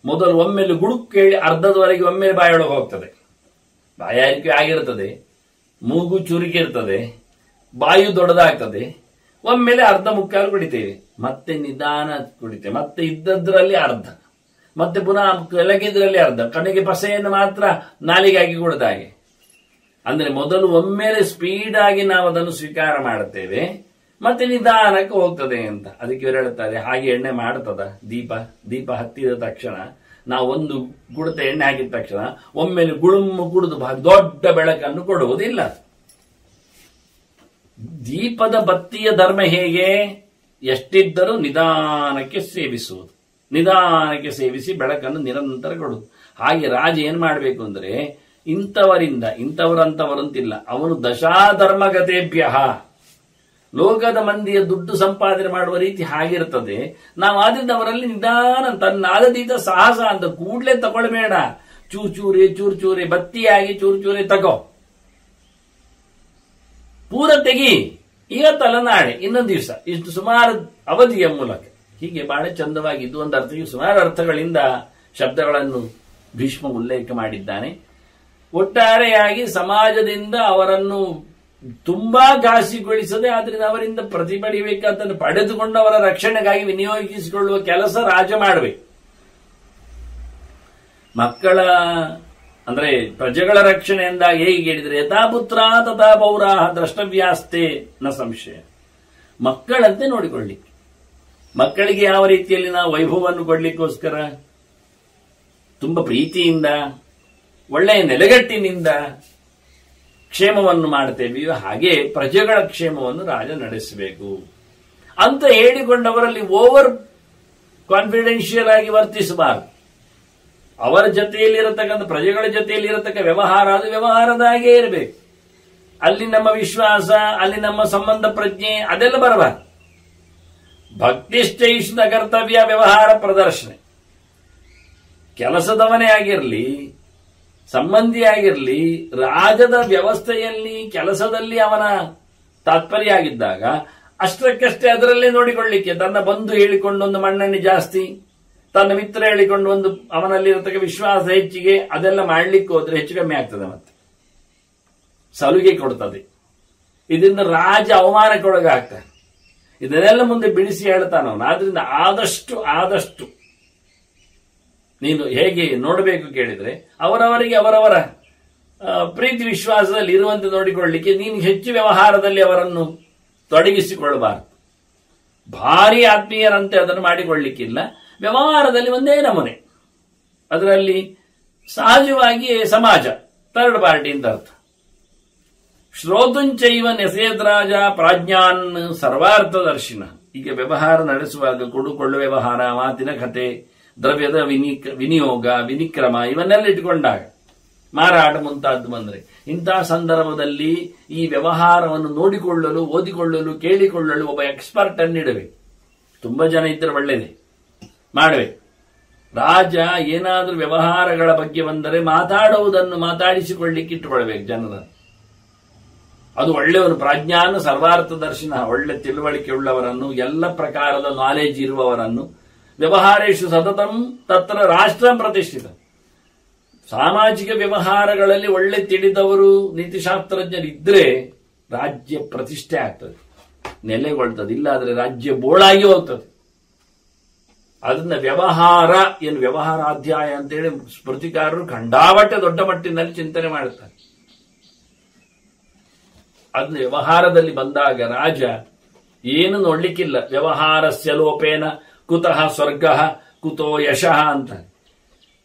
ಮೊದಲು ಒಮ್ಮೆಲೆ ಗುಡುಕ್ ಕೇಳಿ ಅರ್ಧದವರೆಗೆ ಒಮ್ಮೆಲೆ ಬಾಯೊಳಗೆ ಹೋಗ್ತದೆ. ಬಾಯಾರಿಕೆ ಆಗಿರ್ತದೆ, ಮೂಗು ಚುರುಕಿ ಇರ್ತದೆ, ಬಾಯು ದೊಡ್ಡದಾಗ್ತದೆ. ಒಮ್ಮೆಲೆ ಅರ್ಧ ಮುಕ್ಕಾಲು ಕುಡಿತೇವೆ, ಮತ್ತೆ ನಿಧಾನ ಕುಡಿತೇವೆ, ಮತ್ತೆ ಇದ್ದದ್ರಲ್ಲಿ ಅರ್ಧ, ಮತ್ತೆ ಪುನಃ ಕೆಳಗಿದ್ರಲ್ಲಿ ಅರ್ಧ, ಕಡೆಗೆ ಪಸೆಯನ್ನು ಮಾತ್ರ ನಾಲಿಗೆ ಹಾಕಿ ಕುಡಿದ ಹಾಗೆ. ಅಂದ್ರೆ ಮೊದಲು ಒಮ್ಮೆಲೆ ಸ್ಪೀಡ್ ಆಗಿ ನಾವು ಅದನ್ನು ಸ್ವೀಕಾರ ಮಾಡುತ್ತೇವೆ, ಮತ್ತೆ ನಿಧಾನಕ್ಕೆ ಹೋಗ್ತದೆ ಅಂತ. ಅದಕ್ಕೆ ಇವರು ಹೇಳ್ತಾರೆ, ಹಾಗೆ ಎಣ್ಣೆ ಮಾಡ್ತದ ದೀಪ ಹತ್ತಿದ ತಕ್ಷಣ, ನಾವು ಒಂದು ಗುಡತ ಎಣ್ಣೆ ಹಾಕಿದ ತಕ್ಷಣ ಒಮ್ಮೆಲೆ ಗುಳುಮ್ಮು ಕುಡಿದು ದೊಡ್ಡ ಬೆಳಕನ್ನು ಕೊಡುವುದಿಲ್ಲ. ದೀಪದ ಬತ್ತಿಯ ಧರ್ಮ ಹೇಗೆ? ಎಷ್ಟಿದ್ದರೂ ನಿಧಾನಕ್ಕೆ ಸೇವಿಸುವುದು, ನಿಧಾನಕ್ಕೆ ಸೇವಿಸಿ ಬೆಳಕನ್ನು ನಿರಂತರ ಕೊಡುವುದು. ಹಾಗೆ ರಾಜ ಏನ್ ಮಾಡಬೇಕು ಅಂದ್ರೆ, ಇಂಥವರಿಂದ ಇಂಥವರಂತವರಂತಿಲ್ಲ, ಅವನು ದಶಾಧರ್ಮಗತೇಭ್ಯ, ಲೋಕದ ಮಂದಿಯ ದುಡ್ಡು ಸಂಪಾದನೆ ಮಾಡುವ ರೀತಿ ಹಾಗಿರ್ತದೆ. ನಾವು ಆದ್ರಿಂದ ಅವರಲ್ಲಿ ನಿಧಾನ, ತನ್ನಾದದೀತ ಸಾಹಸ ಅಂತ ಕೂಡ್ಲೆ ತಗೊಳ್ಬೇಡ. ಚೂರ್ ಚೂರೆ ಬತ್ತಿಯಾಗಿ ಚೂರೆ ತಗೋ, ಪೂರ ತೆಗಿ, ಇವತ್ತಲ್ಲ ನಾಳೆ, ಇನ್ನೊಂದು ದಿವಸ, ಇಷ್ಟು ಸುಮಾರು ಅವಧಿಯ ಮೂಲಕ. ಹೀಗೆ ಬಹಳ ಚಂದವಾಗಿ ಇದು ಒಂದು ಅರ್ಥ. ಸುಮಾರು ಅರ್ಥಗಳಿಂದ ಶಬ್ದಗಳನ್ನು ಭೀಷ್ಮ ಉಲ್ಲೇಖ ಮಾಡಿದ್ದಾನೆ. ಒಟ್ಟಾರೆಯಾಗಿ ಸಮಾಜದಿಂದ ಅವರನ್ನು ತುಂಬಾ ಘಾಸಿಗೊಳಿಸದೆ, ಆದ್ರಿಂದ ಅವರಿಂದ ಪ್ರತಿಭಟಿಸಬೇಕಾದನ್ನು ಪಡೆದುಕೊಂಡು ಅವರ ರಕ್ಷಣೆಗಾಗಿ ವಿನಿಯೋಗಿಸಿಕೊಳ್ಳುವ ಕೆಲಸ ರಾಜ ಮಾಡಬೇಕು. ಮಕ್ಕಳ ಅಂದ್ರೆ ಪ್ರಜೆಗಳ ರಕ್ಷಣೆ ಎಂದಾಗ ಹೇಗೆ ಹೇಳಿದ್ರೆ, ಯಥಾ ಪುತ್ರ ತಥಾ ಪೌರಾ ದ್ರಷ್ಟವ್ಯಾಸ್ತೆ ನ ಸಂಶಯ. ಮಕ್ಕಳಂತೆ ನೋಡಿಕೊಳ್ಳಿಕ್ಕೆ. ಮಕ್ಕಳಿಗೆ ಯಾವ ರೀತಿಯಲ್ಲಿ ನಾವು ವೈಭವವನ್ನು ಕೊಡ್ಲಿಕ್ಕೋಸ್ಕರ ತುಂಬಾ ಪ್ರೀತಿಯಿಂದ ಒಳ್ಳೆಯ ನೆಲೆಗಟ್ಟಿನಿಂದ ಕ್ಷೇಮವನ್ನು ಮಾಡ್ತೇವೆಯೋ ಹಾಗೆ ಪ್ರಜೆಗಳ ಕ್ಷೇಮವನ್ನು ರಾಜ ನಡೆಸಬೇಕು ಅಂತ ಹೇಳಿಕೊಂಡವರಲ್ಲಿ ಓವರ್ ಕಾನ್ಫಿಡೆನ್ಷಿಯಲ್ ಆಗಿ ವರ್ತಿಸಬಾರದು. ಅವರ ಜೊತೆಯಲ್ಲಿರತಕ್ಕಂಥ ಪ್ರಜೆಗಳ ಜೊತೆಯಲ್ಲಿರತಕ್ಕ ವ್ಯವಹಾರ ಅದು ವ್ಯವಹಾರದ ಹಾಗೆ ಇರಬೇಕು. ಅಲ್ಲಿ ನಮ್ಮ ವಿಶ್ವಾಸ, ಅಲ್ಲಿ ನಮ್ಮ ಸಂಬಂಧ ಪ್ರಜ್ಞೆ ಅದೆಲ್ಲ ಬರಬಾರದು. ಭಕ್ತಿಶ್ಚೈಷದ ಕರ್ತವ್ಯ ವ್ಯವಹಾರ ಪ್ರದರ್ಶನೆ. ಕೆಲಸದವನೇ ಆಗಿರಲಿ, ಸಂಬಂಧಿಯಾಗಿರಲಿ, ರಾಜದ ವ್ಯವಸ್ಥೆಯಲ್ಲಿ ಕೆಲಸದಲ್ಲಿ ಅವನ ತಾತ್ಪರ್ಯ ಆಗಿದ್ದಾಗ ಅಷ್ಟಕ್ಕಷ್ಟೇ ಅದರಲ್ಲೇ ನೋಡಿಕೊಳ್ಳಿಕ್ಕೆ ತನ್ನ ಬಂಧು ಹೇಳಿಕೊಂಡು ಒಂದು ಮಣ್ಣೆಣ್ಣೆ ಜಾಸ್ತಿ, ತನ್ನ ಮಿತ್ರ ಹೇಳಿಕೊಂಡು ಒಂದು ಅವನಲ್ಲಿರತಕ್ಕ ವಿಶ್ವಾಸ ಹೆಚ್ಚಿಗೆ, ಅದೆಲ್ಲ ಮಾಡ್ಲಿಕ್ಕೆ ಹೋದ್ರೆ ಹೆಚ್ಚು ಕಮ್ಮಿ ಆಗ್ತದೆ, ಮತ್ತೆ ಸಲುಗೆ ಕೊಡ್ತದೆ. ಇದರಿಂದ ರಾಜ ಅವಮಾನಕ್ಕೊಳಗಾಗ್ತಾನೆ. ಇದನ್ನೆಲ್ಲ ಮುಂದೆ ಬಿಡಿಸಿ ಹೇಳ್ತಾನವನು. ಆದ್ರಿಂದ ಆದಷ್ಟು ನೀನು ಹೇಗೆ ನೋಡಬೇಕು ಕೇಳಿದ್ರೆ ಅವರವರಿಗೆ ಅವರವರ ಪ್ರೀತಿ ವಿಶ್ವಾಸದಲ್ಲಿ ಇರುವಂತೆ ನೋಡಿಕೊಳ್ಳಲಿಕ್ಕೆ ನೀನು ಹೆಚ್ಚು ವ್ಯವಹಾರದಲ್ಲಿ ಅವರನ್ನು ತೊಡಗಿಸಿಕೊಳ್ಳಬಾರದು. ಭಾರಿ ಆತ್ಮೀಯರಂತೆ ಅದನ್ನು ಮಾಡಿಕೊಳ್ಳಿಕ್ಕಿಲ್ಲ. ವ್ಯವಹಾರದಲ್ಲಿ ಒಂದೇ ನಮೂನೆ, ಅದರಲ್ಲಿ ಸಹಜವಾಗಿ ಸಮಾಜ ಥರ್ಡ್ ಪಾರ್ಟಿ ಅಂತ ಅರ್ಥ. ಶ್ರೋತುಂಚೈವ ನೆಸೇದ್ರಾಜ ಪ್ರಾಜ್ಞಾನ್ ಸರ್ವಾರ್ಥದರ್ಶಿನ. ಈಗ ವ್ಯವಹಾರ ನಡೆಸುವಾಗ ಕೊಡುಕೊಳ್ಳು ವ್ಯವಹಾರ, ಮಾತಿನ ಕತೆ, ದ್ರವ್ಯದ ವಿನಿಯೋಗ, ವಿನಿಕ್ರಮ ಇವನ್ನೆಲ್ಲ ಇಟ್ಟುಕೊಂಡಾಗ ಮಾರಾಟ ಮುಂತಾದ್ದು ಬಂದರೆ ಇಂತಹ ಸಂದರ್ಭದಲ್ಲಿ ಈ ವ್ಯವಹಾರವನ್ನು ನೋಡಿಕೊಳ್ಳಲು, ಓದಿಕೊಳ್ಳಲು, ಕೇಳಿಕೊಳ್ಳಲು ಒಬ್ಬ ಎಕ್ಸ್ಪರ್ಟ್ ಅನ್ನು ಇಡಬೇಕು. ತುಂಬಾ ಜನ ಇದ್ದರೆ ಒಳ್ಳೆಯದೇ, ಮಾಡಬೇಕು. ರಾಜ ಏನಾದರೂ ವ್ಯವಹಾರಗಳ ಬಗ್ಗೆ ಬಂದರೆ ಮಾತಾಡುವುದನ್ನು ಮಾತಾಡಿಸಿಕೊಳ್ಳಿಕ್ಕೆ ಇಟ್ಟುಕೊಳ್ಬೇಕು ಜನರನ್ನು. ಅದು ಒಳ್ಳೆಯವರು, ಪ್ರಾಜ್ಞಾನ ಸರ್ವಾರ್ಥ ದರ್ಶನ, ಒಳ್ಳೆ ತಿಳುವಳಿಕೆ ಉಳ್ಳವರನ್ನು, ಎಲ್ಲ ಪ್ರಕಾರದ ನಾಲೆಜ್ ಇರುವವರನ್ನು. ವ್ಯವಹಾರೇಶು ಸತತಂ ತತ್ರ ರಾಷ್ಟ್ರ ಪ್ರತಿಷ್ಠಿತ. ಸಾಮಾಜಿಕ ವ್ಯವಹಾರಗಳಲ್ಲಿ ಒಳ್ಳೆ ತಿಳಿದವರು, ನೀತಿಶಾಸ್ತ್ರಜ್ಞರಿದ್ರೆ ರಾಜ್ಯ ಪ್ರತಿಷ್ಠೆ ಆಗ್ತದೆ, ನೆಲೆಗೊಳ್ತದೆ. ಇಲ್ಲಾದ್ರೆ ರಾಜ್ಯ ಬೋಳಾಗಿ ಹೋಗ್ತದೆ. ಅದನ್ನ ವ್ಯವಹಾರ ಏನು ವ್ಯವಹಾರಾಧ್ಯಾಯ ಅಂತೇಳಿ ಸ್ಮೃತಿಕಾರರು ಖಂಡಾವಟ್ಟೆ ದೊಡ್ಡ ಮಟ್ಟಿನಲ್ಲಿ ಚಿಂತನೆ ಮಾಡುತ್ತಾರೆ. ಅದನ್ನ ವ್ಯವಹಾರದಲ್ಲಿ ಬಂದಾಗ ರಾಜ ಏನು ನೋಡ್ಲಿಕ್ಕಿಲ್ಲ. ವ್ಯವಹಾರಸ್ಯ ಲೋಪೇನ ಕುತಃ ಸ್ವರ್ಗ ಕುತೋ ಯಶಃ ಅಂತ.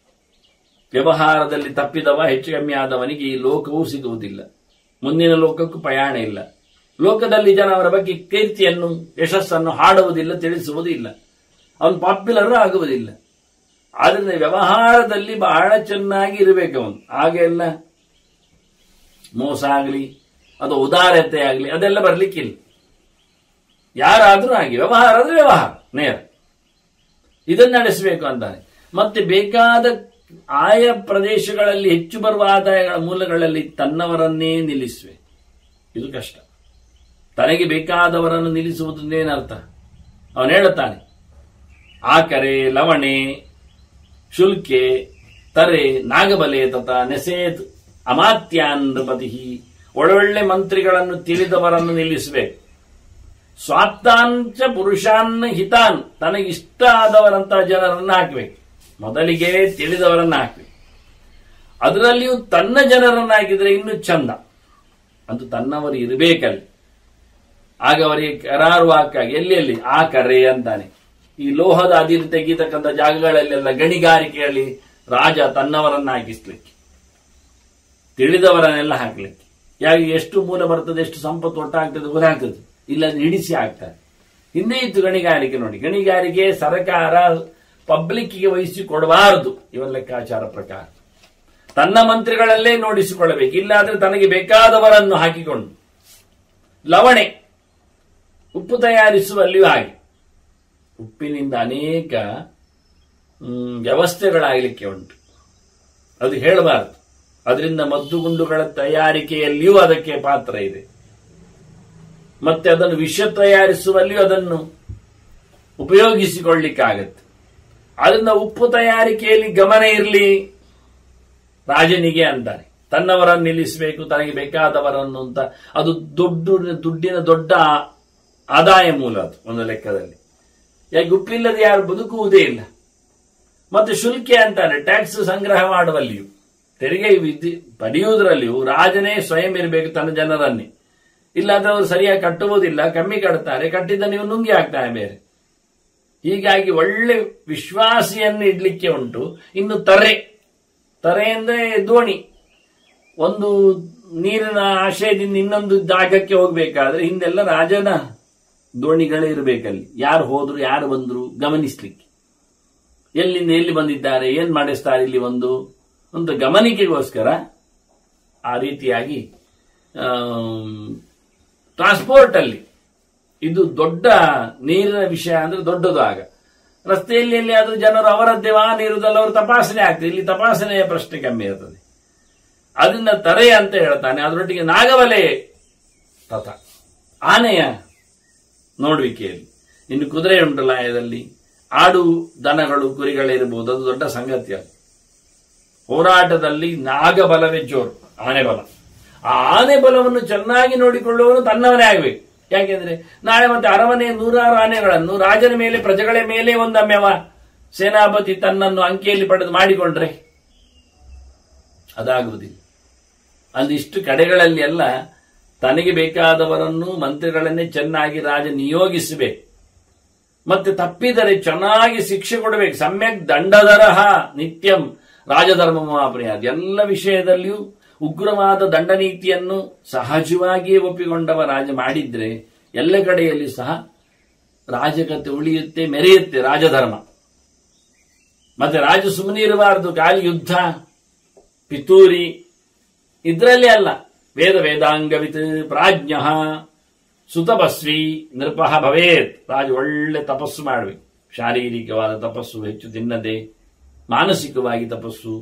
ವ್ಯವಹಾರದಲ್ಲಿ ತಪ್ಪಿದವ, ಹೆಚ್ಚು ಕಮ್ಮಿ ಆದವನಿಗೆ ಈ ಲೋಕವೂ ಸಿಗುವುದಿಲ್ಲ, ಮುಂದಿನ ಲೋಕಕ್ಕೂ ಪ್ರಯಾಣ ಇಲ್ಲ. ಲೋಕದಲ್ಲಿ ಜನ ಅವರ ಬಗ್ಗೆ ಕೀರ್ತಿಯನ್ನು, ಯಶಸ್ಸನ್ನು ಹಾಡುವುದಿಲ್ಲ, ತಿಳಿಸುವುದಿಲ್ಲ, ಅವನು ಪಾಪ್ಯುಲರ್ ಆಗುವುದಿಲ್ಲ. ಆದ್ರಿಂದ ವ್ಯವಹಾರದಲ್ಲಿ ಬಹಳ ಚೆನ್ನಾಗಿ ಇರಬೇಕು ಅವನು. ಹಾಗೆಲ್ಲ ಮೋಸ ಆಗಲಿ ಅದು ಉದಾರತೆ ಆಗಲಿ ಅದೆಲ್ಲ ಬರ್ಲಿಕ್ಕಿಲ್ಲ. ಯಾರಾದ್ರೂ ಹಾಗೆ ವ್ಯವಹಾರ ಅಂದ್ರೆ ವ್ಯವಹಾರ ನೇರ, ಇದನ್ನು ನಡೆಸಬೇಕು ಅಂತಾನೆ. ಮತ್ತೆ ಬೇಕಾದ ಆಯಾ ಪ್ರದೇಶಗಳಲ್ಲಿ ಹೆಚ್ಚು ಬರುವ ಆದಾಯಗಳ ಮೂಲಗಳಲ್ಲಿ ತನ್ನವರನ್ನೇ ನಿಲ್ಲಿಸುವೆ. ಇದು ಕಷ್ಟ. ತನಗೆ ಬೇಕಾದವರನ್ನು ನಿಲ್ಲಿಸುವುದನ್ನೇನರ್ಥ? ಅವನು ಹೇಳುತ್ತಾನೆ, ಆಕರೆ ಲವಣೆ ಶುಲ್ಕೆ ತರೆ ನಾಗಬಲೆ ತತ ನೆಸೇತ್ ಅಮಾತ್ಯಾನ್ ನೃಪತಿ. ಒಳ್ಳೊಳ್ಳೆ ಮಂತ್ರಿಗಳನ್ನು ತಿಳಿದವರನ್ನು ನಿಲ್ಲಿಸಬೇಕು. ಸ್ವಾರ್ಥಾಂಚ ಪುರುಷಾನ್ ಹಿತಾನ್, ತನಗಿಷ್ಟ ಆದವರಂತಹ ಜನರನ್ನು ಹಾಕಬೇಕು. ಮೊದಲಿಗೆ ತಿಳಿದವರನ್ನ ಹಾಕಬೇಕು. ಅದರಲ್ಲಿಯೂ ತನ್ನ ಜನರನ್ನು ಹಾಕಿದ್ರೆ ಇನ್ನೂ ಚಂದ. ಅದು ತನ್ನವರು ಇರಬೇಕಲ್ಲಿ. ಆಗ ಅವರಿಗೆ ಕರಾರುವಾಕ್ಕಾಗಿ ಎಲ್ಲೆಲ್ಲಿ ಆ ಕರೆ ಅಂತಾನೆ. ಈ ಲೋಹದ ಅದಿರು ತೆಗೀತಕ್ಕಂಥ ಜಾಗಗಳಲ್ಲೆಲ್ಲ ಗಣಿಗಾರಿಕೆಯಲ್ಲಿ ರಾಜ ತನ್ನವರನ್ನ ಹಾಕಿಸ್ಲಿಕ್ಕೆ, ತಿಳಿದವರನ್ನೆಲ್ಲ ಹಾಕ್ಲಿಕ್ಕೆ. ಯಾಕೆ ಎಷ್ಟು ಮೂಲ ಬರ್ತದೆ, ಎಷ್ಟು ಸಂಪತ್ತು ಒಟ್ಟಾಗ್ತದೆ ಗೊತ್ತಾಗ್ತದೆ. ಇಲ್ಲ ಹಿಡಿಸಿ ಹಾಕ್ತಾರೆ. ಹಿಂದೆ ಇತ್ತು ಗಣಿಗಾರಿಕೆ. ನೋಡಿ, ಗಣಿಗಾರಿಕೆ ಸರ್ಕಾರ ಪಬ್ಲಿಕ್ಗೆ ವಹಿಸಿ ಕೊಡಬಾರದು. ಇವರ ಲೆಕ್ಕಾಚಾರ ಪ್ರಕಾರ ತನ್ನ ಮಂತ್ರಿಗಳಲ್ಲೇ ನೋಡಿಸಿಕೊಳ್ಳಬೇಕು. ಇಲ್ಲಾದ್ರೆ ತನಗೆ ಬೇಕಾದವರನ್ನು ಹಾಕಿಕೊಂಡು. ಲವಣೆ ಉಪ್ಪು ತಯಾರಿಸುವಲ್ಲಿಯೂ ಹಾಗೆ. ಉಪ್ಪಿನಿಂದ ಅನೇಕ ವ್ಯವಸ್ಥೆಗಳಾಗಲಿಕ್ಕೆ ಉಂಟು, ಅದು ಹೇಳಬಾರದು. ಅದರಿಂದ ಮದ್ದುಗುಂಡುಗಳ ತಯಾರಿಕೆಯಲ್ಲಿಯೂ ಅದಕ್ಕೆ ಪಾತ್ರ ಇದೆ. ಮತ್ತೆ ಅದನ್ನು ವಿಷ ತಯಾರಿಸುವಲ್ಲಿಯೂ ಅದನ್ನು ಉಪಯೋಗಿಸಿಕೊಳ್ಳಿಕ್ಕಾಗತ್ತೆ. ಅದರಿಂದ ಉಪ್ಪು ತಯಾರಿಕೆಯಲ್ಲಿ ಗಮನ ಇರಲಿ ರಾಜನಿಗೆ ಅಂತಾನೆ. ತನ್ನವರನ್ನು ನಿಲ್ಲಿಸಬೇಕು, ತನಗೆ ಬೇಕಾದವರನ್ನು ಅಂತ. ಅದು ದುಡ್ಡಿನ ದೊಡ್ಡ ಆದಾಯ ಮೂಲ ಅದು ಒಂದು ಲೆಕ್ಕದಲ್ಲಿ. ಯಾಕೆ ಉಪ್ಪಿಲ್ಲದೆ ಯಾರು ಬದುಕುವುದೇ ಇಲ್ಲ. ಮತ್ತೆ ಶುಲ್ಕೆ ಅಂತಾನೆ, ಟ್ಯಾಕ್ಸ್ ಸಂಗ್ರಹ ಮಾಡುವಲ್ಲಿಯೂ, ತೆರಿಗೆ ಪಡೆಯುವುದರಲ್ಲಿಯೂ ರಾಜನೇ ಸ್ವಯಂ ಇರಬೇಕು ತನ್ನ ಜನರನ್ನೇ. ಇಲ್ಲಾಂದ್ರೆ ಅವರು ಸರಿಯಾಗಿ ಕಟ್ಟುವುದಿಲ್ಲ, ಕಮ್ಮಿ ಕಟ್ತಾರೆ, ಕಟ್ಟಿದ್ದ ನೀವು ನುಂಗಿ ಹಾಕ್ತಾನೆ ಬೇರೆ. ಹೀಗಾಗಿ ಒಳ್ಳೆ ವಿಶ್ವಾಸಿಯನ್ನು ಇಡ್ಲಿಕ್ಕೆ ಉಂಟು. ಇನ್ನು ತರೆ ಅಂದ್ರೆ ದೋಣಿ. ಒಂದು ನೀರಿನ ಆಶಯದಿಂದ ಇನ್ನೊಂದು ಜಾಗಕ್ಕೆ ಹೋಗ್ಬೇಕಾದ್ರೆ ಹಿಂದೆಲ್ಲ ರಾಜನ ದೋಣಿಗಳೇ ಇರಬೇಕಲ್ಲಿ. ಯಾರು ಹೋದ್ರು ಯಾರು ಬಂದ್ರು ಗಮನಿಸ್ಲಿಕ್ಕೆ, ಎಲ್ಲಿಂದ ಎಲ್ಲಿ ಬಂದಿದ್ದಾರೆ, ಏನ್ ಮಾಡಿಸ್ತಾರೆ, ಇಲ್ಲಿ ಒಂದು ಗಮನಿಕೆಗೋಸ್ಕರ ಆ ರೀತಿಯಾಗಿ ಟ್ರಾನ್ಸ್ಪೋರ್ಟ್ ಅಲ್ಲಿ ಇದು ದೊಡ್ಡ ನೀರಿನ ವಿಷಯ ಅಂದ್ರೆ ದೊಡ್ಡದು. ಆಗ ರಸ್ತೆಯಲ್ಲಿ ಎಲ್ಲಿಯಾದ್ರೂ ಜನರು ಅವರದ್ದೇ ವಾಹನ ಇರುವುದಲ್ಲ, ಅವರು ತಪಾಸಣೆ ಆಗ್ತದೆ. ಇಲ್ಲಿ ತಪಾಸಣೆಯ ಪ್ರಶ್ನೆ ಕಮ್ಮಿ ಇರ್ತದೆ. ಅದನ್ನ ತರೆ ಅಂತ ಹೇಳ್ತಾನೆ. ಅದರೊಟ್ಟಿಗೆ ನಾಗವಲೆ ತಥ ಆನೆಯ ನೋಡುವಿಕೆಯಲ್ಲಿ. ಇನ್ನು ಕುದುರೆ ಉಂಟು ಲಯದಲ್ಲಿ, ಆಡು ದನಗಳು ಕುರಿಗಳಿರ್ಬೋದು, ಅದು ದೊಡ್ಡ ಸಂಗತಿ. ಅದು ಹೋರಾಟದಲ್ಲಿ ನಾಗಬಲವೇ ಜೋರು, ಆನೆ ಬಲ. ಆ ಆನೆ ಬಲವನ್ನು ಚೆನ್ನಾಗಿ ನೋಡಿಕೊಳ್ಳುವವನು ತನ್ನವನೇ ಆಗಬೇಕು. ಯಾಕೆಂದ್ರೆ ನಾಳೆ ಮತ್ತೆ ಅರಮನೆ 100 ಆನೆಗಳನ್ನು ರಾಜನ ಮೇಲೆ ಪ್ರಜೆಗಳ ಮೇಲೆ ಒಂದೊಮ್ಮೆವ ಸೇನಾಪತಿ ತನ್ನನ್ನು ಅಂಕೆಯಲ್ಲಿ ಪಡೆದು ಮಾಡಿಕೊಂಡ್ರೆ ಅದಾಗುವುದಿಲ್ಲ. ಅಂದಿಷ್ಟು ಕಡೆಗಳಲ್ಲಿ ಎಲ್ಲ ತನಗೆ ಬೇಕಾದವರನ್ನು ಮಂತ್ರಿಗಳನ್ನೇ ಚೆನ್ನಾಗಿ ರಾಜ ನಿಯೋಗಿಸಬೇಕು. ಮತ್ತೆ ತಪ್ಪಿದರೆ ಚೆನ್ನಾಗಿ ಶಿಕ್ಷೆ ಕೊಡಬೇಕು. ಸಮ್ಯಕ್ ದಂಡಧರಃ ನಿತ್ಯಂ ರಾಜಧರ್ಮ ಮಹಾಪ್ರಿಯ. ಎಲ್ಲ ವಿಷಯದಲ್ಲಿಯೂ ಉಗ್ರವಾದ ದಂಡ ನೀತಿಯನ್ನು ಸಹಜವಾಗಿಯೇ ಒಪ್ಪಿಕೊಂಡವ ರಾಜ ಮಾಡಿದ್ರೆ ಎಲ್ಲ ಕಡೆಯಲ್ಲಿ ಸಹ ರಾಜಕತೆ ಉಳಿಯುತ್ತೆ, ಮೆರೆಯುತ್ತೆ ರಾಜಧರ್ಮ. ಮತ್ತೆ ರಾಜ ಸುಮ್ಮನೆ ಇರಬಾರದು. ಖಾಲಿ ಯುದ್ಧ ಪಿತೂರಿ ಇದ್ರಲ್ಲಿ ಅಲ್ಲ. ವೇದಾಂಗವಿತ್ ಪ್ರಾಜ್ಞ ಸುತಪಸ್ವಿ ನೃಪಃ ಭವೇತ್. ರಾಜ ಒಳ್ಳೆ ತಪಸ್ಸು ಮಾಡಬೇಕು. ಶಾರೀರಿಕವಾದ ತಪಸ್ಸು, ಹೆಚ್ಚು ತಿನ್ನದೆ, ಮಾನಸಿಕವಾಗಿ ತಪಸ್ಸು,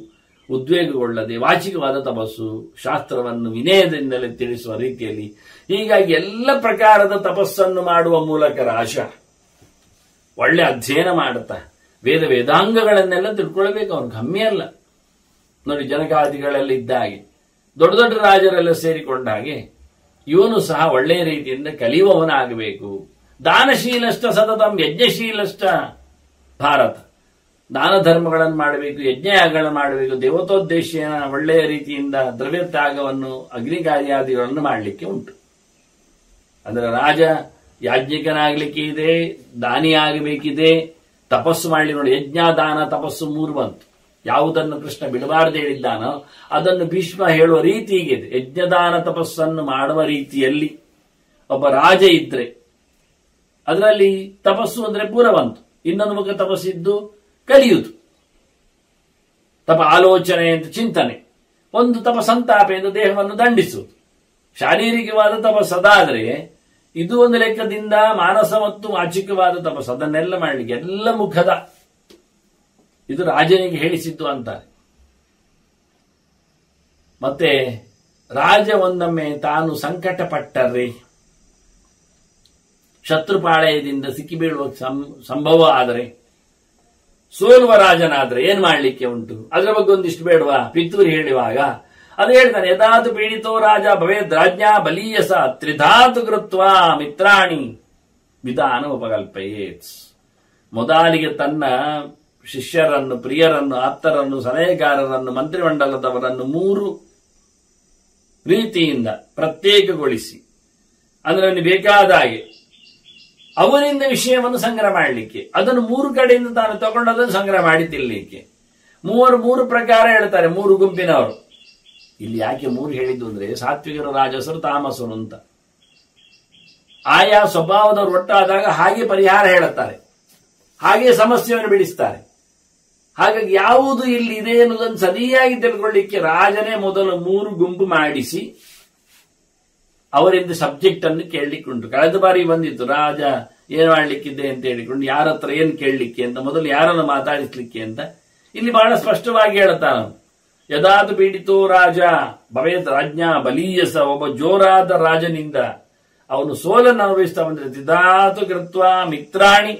ಉದ್ವೇಗಗೊಳ್ಳದೆ, ವಾಚಿಕವಾದ ತಪಸ್ಸು, ಶಾಸ್ತ್ರವನ್ನು ವಿನಯದಿಂದಲೇ ತಿಳಿಸುವ ರೀತಿಯಲ್ಲಿ. ಹೀಗಾಗಿ ಎಲ್ಲ ಪ್ರಕಾರದ ತಪಸ್ಸನ್ನು ಮಾಡುವ ಮೂಲಕ ರಾಜ ಒಳ್ಳೆ ಅಧ್ಯಯನ ಮಾಡುತ್ತಾ ವೇದಾಂಗಗಳನ್ನೆಲ್ಲ ತಿಳ್ಕೊಳ್ಬೇಕು. ಅವನು ಕಮ್ಮಿ ಅಲ್ಲ ನೋಡಿ. ಜನಕಾದಿಗಳೆಲ್ಲ ಇದ್ದ ಹಾಗೆ, ದೊಡ್ಡ ದೊಡ್ಡ ರಾಜರೆಲ್ಲ ಸೇರಿಕೊಂಡ ಹಾಗೆ ಇವನು ಸಹ ಒಳ್ಳೆಯ ರೀತಿಯಿಂದ ಕಲಿಯುವವನಾಗಬೇಕು. ದಾನಶೀಲಷ್ಟ ಸತತಂ ಯಜ್ಞಶೀಲಷ್ಟ ಭಾರತ. ದಾನ ಧರ್ಮಗಳನ್ನು ಮಾಡಬೇಕು, ಯಜ್ಞಗಳನ್ನು ಮಾಡಬೇಕು, ದೇವತೋದ್ದೇಶನ ಒಳ್ಳೆಯ ರೀತಿಯಿಂದ ದ್ರವ್ಯ ತ್ಯಾಗವನ್ನು, ಅಗ್ನಿಕಾರ್ಯಾದಿಗಳನ್ನು ಮಾಡಲಿಕ್ಕೆ ಉಂಟು. ಅಂದ್ರೆ ರಾಜ ಯಾಜ್ಞಿಕನಾಗಲಿಕ್ಕೆ ಇದೆ, ದಾನಿ ಆಗಬೇಕಿದೆ, ತಪಸ್ಸು ಮಾಡಲಿ. ನೋಡಿ, ಯಜ್ಞ ದಾನ ತಪಸ್ಸು 3 ಬಂತು. ಯಾವುದನ್ನು ಕೃಷ್ಣ ಬಿಡಬಾರದು ಹೇಳಿದ್ದಾನೋ ಅದನ್ನು ಭೀಷ್ಮ ಹೇಳುವ ರೀತಿ ಹೀಗಿದೆ. ಯಜ್ಞದಾನ ತಪಸ್ಸನ್ನು ಮಾಡುವ ರೀತಿಯಲ್ಲಿ ಒಬ್ಬ ರಾಜ ಇದ್ರೆ ಅದರಲ್ಲಿ ತಪಸ್ಸು ಅಂದ್ರೆ ಪೂರ ಬಂತು. ಇನ್ನೊಂದು ಮುಖ ತಪಸ್ಸಿದ್ದು ಕಲಿಯುವುದು, ತಪ ಆಲೋಚನೆ ಅಂತ ಚಿಂತನೆ. ಒಂದು ತಪ ಸಂತಾಪ ಎಂದು ದೇಹವನ್ನು ದಂಡಿಸುವುದು. ಶಾರೀರಿಕವಾದ ತಪಸ್ಸು ಅದಾದ್ರೆ ಇದು ಒಂದು ಲೆಕ್ಕದಿಂದ ಮಾನಸ ಮತ್ತು ವಾಚಿಕವಾದ ತಪಸ್ಸು. ಅದನ್ನೆಲ್ಲ ಮಾಡಲಿಕ್ಕೆ ಎಲ್ಲ ಮುಖದ ಇದು ರಾಜನಿಗೆ ಹೇಳಿಸಿದ್ದು ಅಂತಾರೆ. ಮತ್ತೆ ರಾಜ ಒಂದೊಮ್ಮೆ ತಾನು ಸಂಕಟ ಪಟ್ಟರೆ, ಶತ್ರುಪಾಳಯದಿಂದ ಸಿಕ್ಕಿಬೀಳುವ ಸಂಭವ ಆದರೆ, ಸೋಲುವ ರಾಜನಾದ್ರೆ ಏನ್ ಮಾಡ್ಲಿಕ್ಕೆ ಉಂಟು? ಅದರ ಬಗ್ಗೆ ಒಂದಿಷ್ಟು ಬೇಡವಾ? ಪಿತೂರಿ ಹೇಳುವಾಗ ಅದು ಹೇಳ್ತಾನೆ, ಯದಾತು ಪೀಡಿತೋ ರಾಜ ಭವೇದ್ ರಾಜ್ಞಾ ಬಲೀಯಸ ತ್ರಿಧಾತು ಕೃತ್ವಾ ಮಿತ್ರಾಣಿ ವಿಧಾನ ಉಪಕಲ್ಪಯೇತ್. ಮೊದಲಿಗೆ ತನ್ನ ಶಿಷ್ಯರನ್ನು, ಪ್ರಿಯರನ್ನು, ಆಪ್ತರನ್ನು, ಸಲಹೆಗಾರರನ್ನು, ಮಂತ್ರಿಮಂಡಲದವರನ್ನು 3 ರೀತಿಯಿಂದ ಪ್ರತ್ಯೇಕಗೊಳಿಸಿ, ಅಂದ್ರೆ ಅವನಿಗೆ ಬೇಕಾದ ಹಾಗೆ ಅವರಿಂದ ವಿಷಯವನ್ನು ಸಂಗ್ರಹ ಮಾಡಲಿಕ್ಕೆ, ಅದನ್ನು 3 ಕಡೆಯಿಂದ ತಾನು ತಗೊಂಡದನ್ನು ಸಂಗ್ರಹ ಮಾಡಿ ತಿನ್ನಲಿಕ್ಕೆ 3 ಪ್ರಕಾರ ಹೇಳ್ತಾರೆ. 3 ಗುಂಪಿನವರು. ಇಲ್ಲಿ ಯಾಕೆ 3 ಹೇಳಿದ್ದು ಅಂದ್ರೆ, ಸಾತ್ವಿಕರು, ರಾಜಸರು, ತಾಮಸರು ಅಂತ ಆಯಾ ಸ್ವಭಾವದವರು ಒಟ್ಟಾದಾಗ ಹಾಗೆ ಪರಿಹಾರ ಹೇಳುತ್ತಾರೆ, ಹಾಗೆ ಸಮಸ್ಯೆಯನ್ನು ಬಿಡಿಸ್ತಾರೆ. ಹಾಗಾಗಿ ಯಾವುದು ಇಲ್ಲಿ ಇದೆ ಎನ್ನುವುದನ್ನು ಸರಿಯಾಗಿ ತಿಳ್ಕೊಳ್ಳಿಕ್ಕೆ ರಾಜನೇ ಮೊದಲು 3 ಗುಂಪು ಮಾಡಿಸಿ ಅವರಿಂದ ಸಬ್ಜೆಕ್ಟ್ ಅನ್ನು ಕೇಳಲಿಕ್ಕೆ ಉಂಟು. ಕಳೆದ ಬಾರಿ ಬಂದಿತ್ತು, ರಾಜ ಏನ್ ಮಾಡ್ಲಿಕ್ಕಿದೆ ಅಂತ ಹೇಳಿಕೊಂಡು ಯಾರ ಹತ್ರ ಏನ್ ಕೇಳಲಿಕ್ಕೆ ಅಂತ, ಮೊದಲು ಯಾರನ್ನು ಮಾತಾಡಿಸ್ಲಿಕ್ಕೆ ಅಂತ. ಇಲ್ಲಿ ಬಹಳ ಸ್ಪಷ್ಟವಾಗಿ ಹೇಳ್ತಾನ, ಯದಾತು ಪೀಡಿತೋ ರಾಜ ಭವೇದ್ ರಾಜ್ಞಾ ಬಲೀಯಸ. ಒಬ್ಬ ಜೋರಾದ ರಾಜನಿಂದ ಅವನು ಸೋಲನ್ನು ಅನುಭವಿಸ್ತಾ ಬಂದ್ರೆ ತಿದಾತು ಕೃತ್ವ ಮಿತ್ರಾಣಿ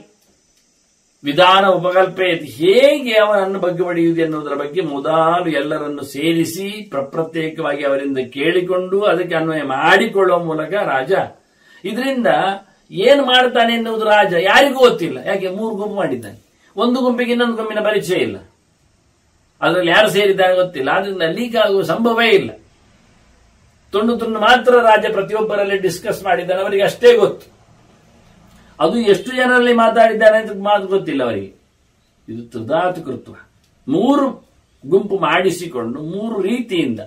ವಿಧಾನ ಉಪಕಲ್ಪೆ. ಹೇಗೆ ಅವನನ್ನು ಬಗ್ಗೆ ಬಡಿಯುವುದು ಎನ್ನುವುದರ ಬಗ್ಗೆ ಮೊದಲು ಎಲ್ಲರನ್ನು ಸೇರಿಸಿ ಪ್ರತ್ಯೇಕವಾಗಿ ಅವರಿಂದ ಕೇಳಿಕೊಂಡು ಅದಕ್ಕೆ ಅನ್ವಯ ಮಾಡಿಕೊಳ್ಳುವ ಮೂಲಕ ರಾಜ ಇದರಿಂದ ಏನು ಮಾಡ್ತಾನೆ ಎನ್ನುವುದು ರಾಜ ಯಾರಿಗೂ ಗೊತ್ತಿಲ್ಲ. ಯಾಕೆ 3 ಗುಂಪು ಮಾಡಿದ್ದಾನೆ. ಒಂದು ಗುಂಪಿಗೆ ಇನ್ನೊಂದು ಗುಂಪಿನ ಪರಿಚಯ ಇಲ್ಲ, ಅದರಲ್ಲಿ ಯಾರು ಸೇರಿದ್ದಾರೆ ಗೊತ್ತಿಲ್ಲ. ಆದ್ರಿಂದ ಲೀಕ್ ಆಗುವ ಸಂಭವ ಇಲ್ಲ. ತುಂಡು ತುಂಡು ಮಾತ್ರ ರಾಜ ಪ್ರತಿಯೊಬ್ಬರಲ್ಲಿ ಡಿಸ್ಕಸ್ ಮಾಡಿದ್ದಾನೆ, ಅವರಿಗೆ ಅಷ್ಟೇ ಗೊತ್ತು. ಅದು ಎಷ್ಟು ಜನರಲ್ಲಿ ಮಾತಾಡಿದ್ದಾನೆ ಅಂತ ಮಾತು ಗೊತ್ತಿಲ್ಲ ಅವರಿಗೆ. ಇದು ತ್ರಿಧಾತುಕೃತ್ವ. 3 ಗುಂಪು ಮಾಡಿಸಿಕೊಂಡು 3 ರೀತಿಯಿಂದ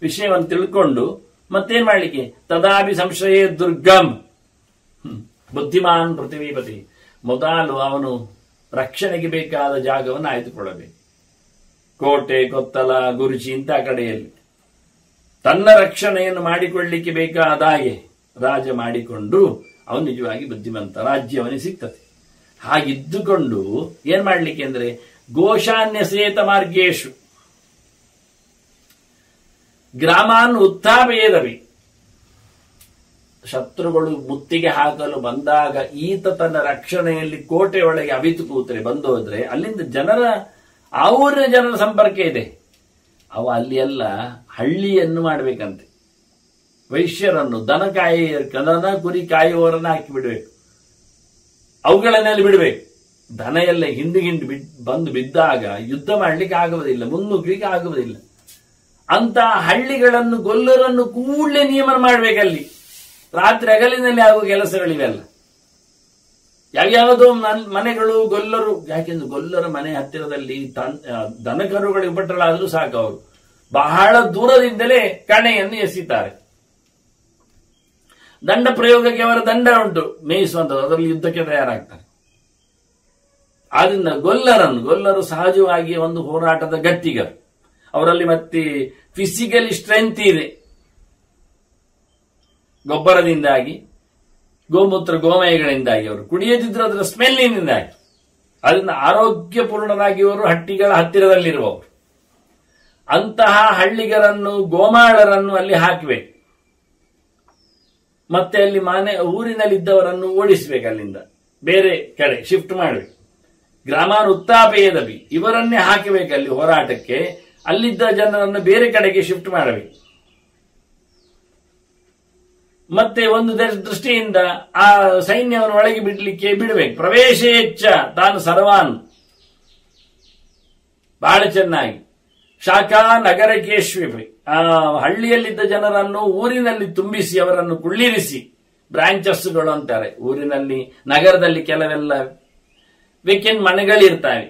ವಿಷಯವನ್ನು ತಿಳ್ಕೊಂಡು ಮತ್ತೇನ್ ಮಾಡ್ಲಿಕ್ಕೆ, ತದಾಭಿ ಸಂಶಯ ದುರ್ಗಮ್ ಬುದ್ಧಿಮಾನ್ ಪೃಥ್ವೀಪತಿ. ಮೊದಲು ಅವನು ರಕ್ಷಣೆಗೆ ಬೇಕಾದ ಜಾಗವನ್ನು ಆಯ್ದುಕೊಳ್ಳಬೇಕು. ಕೋಟೆ, ಕೊತ್ತಲ, ಗುರುಚಿ ಇಂಥ ಕಡೆಯಲ್ಲಿ ತನ್ನ ರಕ್ಷಣೆಯನ್ನು ಮಾಡಿಕೊಳ್ಳಲಿಕ್ಕೆ ಬೇಕಾದ ಹಾಗೆ ರಾಜ ಮಾಡಿಕೊಂಡು ಅವನು ನಿಜವಾಗಿ ಬುದ್ಧಿವಂತ, ರಾಜ್ಯ ಅವನಿಗೆ ಸಿಗ್ತದೆ. ಹಾಗಿದ್ದುಕೊಂಡು ಏನ್ ಮಾಡ್ಲಿಕ್ಕೆ ಅಂದ್ರೆ, ಘೋಷಾನ್ಯಸೇತ ಮಾರ್ಗೇಶು ಗ್ರಾಮಾನ್ ಉತ್ಥಾಪಯೇದವಿ. ಶತ್ರುಗಳು ಮುತ್ತಿಗೆ ಹಾಕಲು ಬಂದಾಗ ಈತ ತನ್ನ ರಕ್ಷಣೆಯಲ್ಲಿ ಕೋಟೆ ಒಳಗೆ ಅವಿತು ಕೂತರೆ ಬಂದು ಹೋದ್ರೆ ಅಲ್ಲಿಂದ ಆ ಊರಿನ ಜನರ ಸಂಪರ್ಕ ಇದೆ. ಅವ ಅಲ್ಲಿ ಎಲ್ಲ ಹಳ್ಳಿಯನ್ನು ಮಾಡಬೇಕಂತೆ. ವೈಶ್ಯರನ್ನು, ದನ ಕುರಿ ಕಾಯುವವರನ್ನ ಹಾಕಿ ಬಿಡಬೇಕು, ಅವುಗಳನ್ನೆಲ್ಲ ಬಿಡಬೇಕು. ದನ ಎಲ್ಲ ಹಿಂಡು ಬಂದು ಬಿದ್ದಾಗ ಯುದ್ಧ ಮಾಡ್ಲಿಕ್ಕೆ ಆಗುವುದಿಲ್ಲ, ಮುನ್ನುಗ್ಗಲಿಕ್ಕೆ ಆಗುವುದಿಲ್ಲ. ಅಂತ ಹಳ್ಳಿಗಳನ್ನು, ಗೊಲ್ಲರನ್ನು ಕೂಡಲೇ ನಿಯಮನ ಮಾಡ್ಬೇಕಲ್ಲಿ. ರಾತ್ರಿ ಹಗಲಿನಲ್ಲಿ ಆಗುವ ಕೆಲಸಗಳಿವೆಲ್ಲ. ಯಾವ್ಯಾವುದೋ ಮನೆಗಳು ಗೊಲ್ಲರು, ಯಾಕೆಂದ್ರೆ ಗೊಲ್ಲರ ಮನೆ ಹತ್ತಿರದಲ್ಲಿ ದನಕರುಗಳಿಗೆ ಉಪಟಳಾದ್ರೂ ಸಾಕು, ಅವರು ಬಹಳ ದೂರದಿಂದಲೇ ಕಣೆಯನ್ನು ಎಸಿತಾರೆ. ದಂಡ ಪ್ರಯೋಗಕ್ಕೆ ಅವರ ದಂಡ ಉಂಟು, ಮೇಯಿಸುವಂಥದ್ದು, ಅದರಲ್ಲಿ ಯುದ್ಧಕ್ಕೆ ತಯಾರಾಗ್ತಾರೆ. ಆದ್ರಿಂದ ಗೊಲ್ಲರು ಸಹಜವಾಗಿ ಒಂದು ಹೋರಾಟದ ಗಟ್ಟಿಗರು. ಅವರಲ್ಲಿ ಮತ್ತೆ ಫಿಸಿಕಲಿ ಸ್ಟ್ರೆಂತ್ ಇದೆ, ಗೊಬ್ಬರದಿಂದಾಗಿ, ಗೋಮೂತ್ರ ಗೋಮಯಗಳಿಂದಾಗಿ, ಅವರು ಕುಡಿಯದಿದ್ರು ಅದರ ಸ್ಮೆಲ್ಲಿನಿಂದಾಗಿ. ಅದರಿಂದ ಆರೋಗ್ಯಪೂರ್ಣರಾಗಿ ಇವರು ಹಟ್ಟಿಗಳ ಹತ್ತಿರದಲ್ಲಿರುವವರು. ಅಂತಹ ಹಳ್ಳಿಗರನ್ನು, ಗೋಮಾಳರನ್ನು ಅಲ್ಲಿ ಹಾಕಬೇಕು. ಮತ್ತೆ ಅಲ್ಲಿ ಊರಿನಲ್ಲಿದ್ದವರನ್ನು ಓಡಿಸಬೇಕು, ಅಲ್ಲಿಂದ ಬೇರೆ ಕಡೆ ಶಿಫ್ಟ್ ಮಾಡಬೇಕು. ಗ್ರಾಮಾನ್ ಉತ್ಥಾಪಯೇದವಿ, ಇವರನ್ನೇ ಹಾಕಬೇಕಲ್ಲಿ ಹೋರಾಟಕ್ಕೆ. ಅಲ್ಲಿದ್ದ ಜನರನ್ನು ಬೇರೆ ಕಡೆಗೆ ಶಿಫ್ಟ್ ಮಾಡಬೇಕು. ಮತ್ತೆ ಒಂದು ದೃಷ್ಟಿಯಿಂದ ಆ ಸೈನ್ಯವನ್ನು ಒಳಗೆ ಬಿಡಬೇಕು. ಪ್ರವೇಶ ಹೆಚ್ಚ ತಾನು ಸರ್ವಾನ್, ಬಹಳ ಚೆನ್ನಾಗಿ ಶಾಖಾ ನಗರಕೇಶ್ವಿ, ಆ ಹಳ್ಳಿಯಲ್ಲಿದ್ದ ಜನರನ್ನು ಊರಿನಲ್ಲಿ ತುಂಬಿಸಿ ಅವರನ್ನು ಕುಳ್ಳಿರಿಸಿ, ಬ್ರಾಂಚಸ್ಗಳು ಅಂತಾರೆ. ಊರಿನಲ್ಲಿ, ನಗರದಲ್ಲಿ ಕೆಲವೆಲ್ಲ ವೇಕೆಂಟ್ ಮನೆಗಳಿರ್ತವೆ,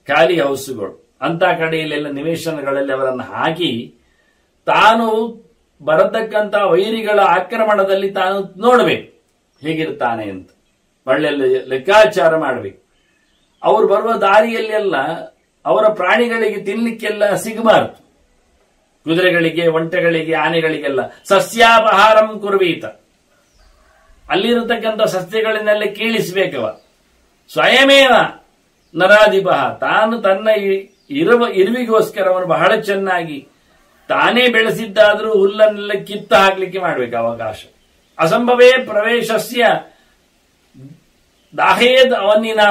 ಖಾಲಿ ಹೌಸ್ಗಳು, ಅಂತ ಕಡೆಯಲ್ಲೆಲ್ಲ ನಿವೇಶನಗಳಲ್ಲಿ ಅವರನ್ನು ಹಾಕಿ ತಾನು ಬರತಕ್ಕಂತ ವೈರಿಗಳ ಆಕ್ರಮಣದಲ್ಲಿ ತಾನು ನೋಡಬೇಕು ಹೇಗಿರ್ತಾನೆ ಅಂತ. ಒಳ್ಳೆ ಲೆಕ್ಕಾಚಾರ ಮಾಡಬೇಕು. ಅವರು ಬರುವ ದಾರಿಯಲ್ಲಿ ಎಲ್ಲ ಅವರ ಪ್ರಾಣಿಗಳಿಗೆ ತಿನ್ಲಿಕ್ಕೆಲ್ಲ ಸಿಗಬಾರದು. ಕುದುರೆಗಳಿಗೆ, ಒಂಟೆಗಳಿಗೆ, ಆನೆಗಳಿಗೆಲ್ಲ ಸಸ್ಯಾಪಹಾರಂ ಕುರ್ವೀತ, ಅಲ್ಲಿರತಕ್ಕಂಥ ಸಸ್ಯಗಳನ್ನೆಲ್ಲ ಕೀಳಿಸಬೇಕವ. ಸ್ವಯಮೇವ ನರಾಧಿಪ, ತಾನು ತನ್ನ ಇರುವಿಗೋಸ್ಕರ ಬಹಳ ಚೆನ್ನಾಗಿ ತಾನೇ ಬೆಳೆಸಿದ್ದಾದರೂ ಹುಲ್ಲನ್ನೆಲ್ಲ ಕಿತ್ತ ಹಾಕ್ಲಿಕ್ಕೆ ಮಾಡಬೇಕು ಅವಕಾಶ. ಅಸಂಭವೇ ಪ್ರವೇಶಸ್ಯ ದಾಹೇದ್ ಅವನಿನ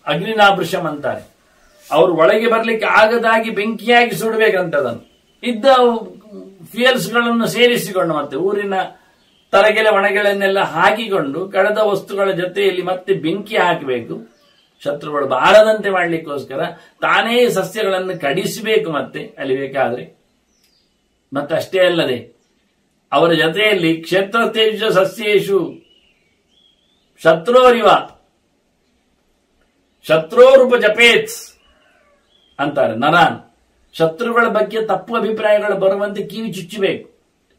ಅಗ್ನಿನಾಭೃಶಂ ಅಂತಾರೆ. ಅವರು ಒಳಗೆ ಬರ್ಲಿಕ್ಕೆ ಆಗದಾಗಿ ಬೆಂಕಿಯಾಗಿ ಸುಡಬೇಕಂತದನ್ನು. ಇದ್ದ ಫ್ಯೂಯಲ್ಸ್ಗಳನ್ನು ಸೇರಿಸಿಕೊಂಡು ಮತ್ತೆ ಊರಿನ ತರಗೆಲೆ ಒಣಗೆಳನ್ನೆಲ್ಲ ಹಾಕಿಕೊಂಡು ಕಳೆದ ವಸ್ತುಗಳ ಜೊತೆಯಲ್ಲಿ ಮತ್ತೆ ಬೆಂಕಿ ಹಾಕಬೇಕು. ಶತ್ರುಗಳು ಬಾರದಂತೆ ಮಾಡಲಿಕ್ಕೋಸ್ಕರ ತಾನೇ ಸಸ್ಯಗಳನ್ನು ಕಡಿಸಬೇಕು ಮತ್ತೆ ಅಲ್ಲಿ ಬೇಕಾದ್ರೆ. ಮತ್ತೆ ಅಷ್ಟೇ ಅಲ್ಲದೆ ಅವರ ಜೊತೆಯಲ್ಲಿ ಕ್ಷೇತ್ರ ತೇಜ ಸಸ್ಯೇಶು ಶತ್ರೋರಿವ ಶತ್ರೋರೂಪ ಜಪೇತ್ಸ್ ಅಂತಾರೆ. ನರಾನ್ ಶತ್ರುಗಳ ಬಗ್ಗೆ ತಪ್ಪು ಅಭಿಪ್ರಾಯಗಳು ಬರುವಂತೆ ಕಿವಿ ಚುಚ್ಚಬೇಕು,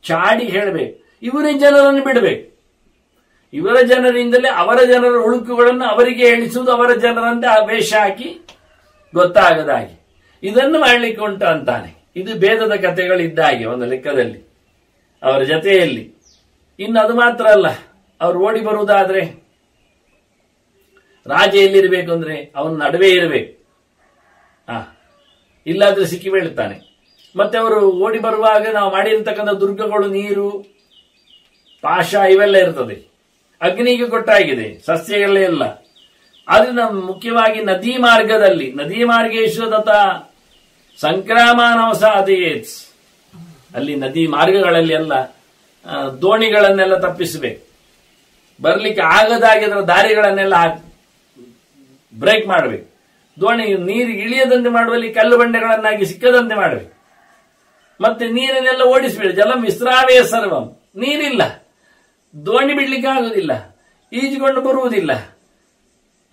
ಚಾಡಿ ಹೇಳಬೇಕು, ಇವರೇ ಜನರನ್ನು ಬಿಡಬೇಕು. ಇವರ ಜನರಿಂದಲೇ ಅವರ ಜನರ ಹುಳುಕುಗಳನ್ನು ಅವರಿಗೆ ಹೇಳಿಸುವುದು, ಅವರ ಜನರಂತೆ ವೇಷ ಹಾಕಿ ಗೊತ್ತಾಗದಾಗಿ ಇದನ್ನು ಮಾಡಲಿಕ್ಕೆ ಉಂಟು ಅಂತಾನೆ. ಇದು ಭೇದದ ಕಥೆಗಳಿದ್ದ ಹಾಗೆ ಒಂದು ಲೆಕ್ಕದಲ್ಲಿ ಅವರ ಜೊತೆಯಲ್ಲಿ. ಇನ್ನು ಅದು ಮಾತ್ರ ಅಲ್ಲ, ಅವರು ಓಡಿ ಬರುವುದಾದ್ರೆ ರಾಜ ಎಲ್ಲಿರಬೇಕು ಅಂದ್ರೆ ಅವನ ನಡುವೆ ಇರಬೇಕು. ಇಲ್ಲಾದ್ರೆ ಸಿಕ್ಕಿ ಬೀಳ್ತಾನೆ. ಮತ್ತೆ ಅವರು ಓಡಿ ಬರುವಾಗ ನಾವು ಮಾಡಿರ್ತಕ್ಕಂಥ ದುರ್ಗಗಳು, ನೀರು, ಪಾಶ ಇವೆಲ್ಲ ಇರ್ತದೆ. ಅಗ್ನಿಗೆ ಕೊಟ್ಟಾಗಿದೆ ಸಸ್ಯಗಳೇ ಎಲ್ಲ. ಆದ್ರಿಂದ ಮುಖ್ಯವಾಗಿ ನದಿ ಮಾರ್ಗದಲ್ಲಿ, ನದಿ ಮಾರ್ಗೇಶ್ವರತ ಸಂಕ್ರಮಣವಸಾದೇತ್ಸ್, ಅಲ್ಲಿ ನದಿ ಮಾರ್ಗಗಳಲ್ಲಿ ಎಲ್ಲ ದೋಣಿಗಳನ್ನೆಲ್ಲ ತಪ್ಪಿಸಬೇಕು. ಬರ್ಲಿಕ್ಕೆ ಆಗದಾಗಿ ಅದರ ದಾರಿಗಳನ್ನೆಲ್ಲ ಬ್ರೇಕ್ ಮಾಡಬೇಕು. ದೋಣಿ ನೀರು ಇಳಿಯದಂತೆ ಮಾಡುವಲ್ಲಿ ಕಲ್ಲು ಬಂಡೆಗಳನ್ನಾಗಿ ಸಿಕ್ಕದಂತೆ ಮಾಡಬೇಕು. ಮತ್ತೆ ನೀರನ್ನೆಲ್ಲ ಓಡಿಸಿಬಿಡು. ಜಲಂ ವಿಸ್ರಾವೇ ಸರ್ವಂ. ನೀರಿಲ್ಲ, ದೋಣಿ ಬಿಡ್ಲಿಕ್ಕೆ ಆಗುದಿಲ್ಲ, ಈಜಿಕೊಂಡು ಬರುವುದಿಲ್ಲ.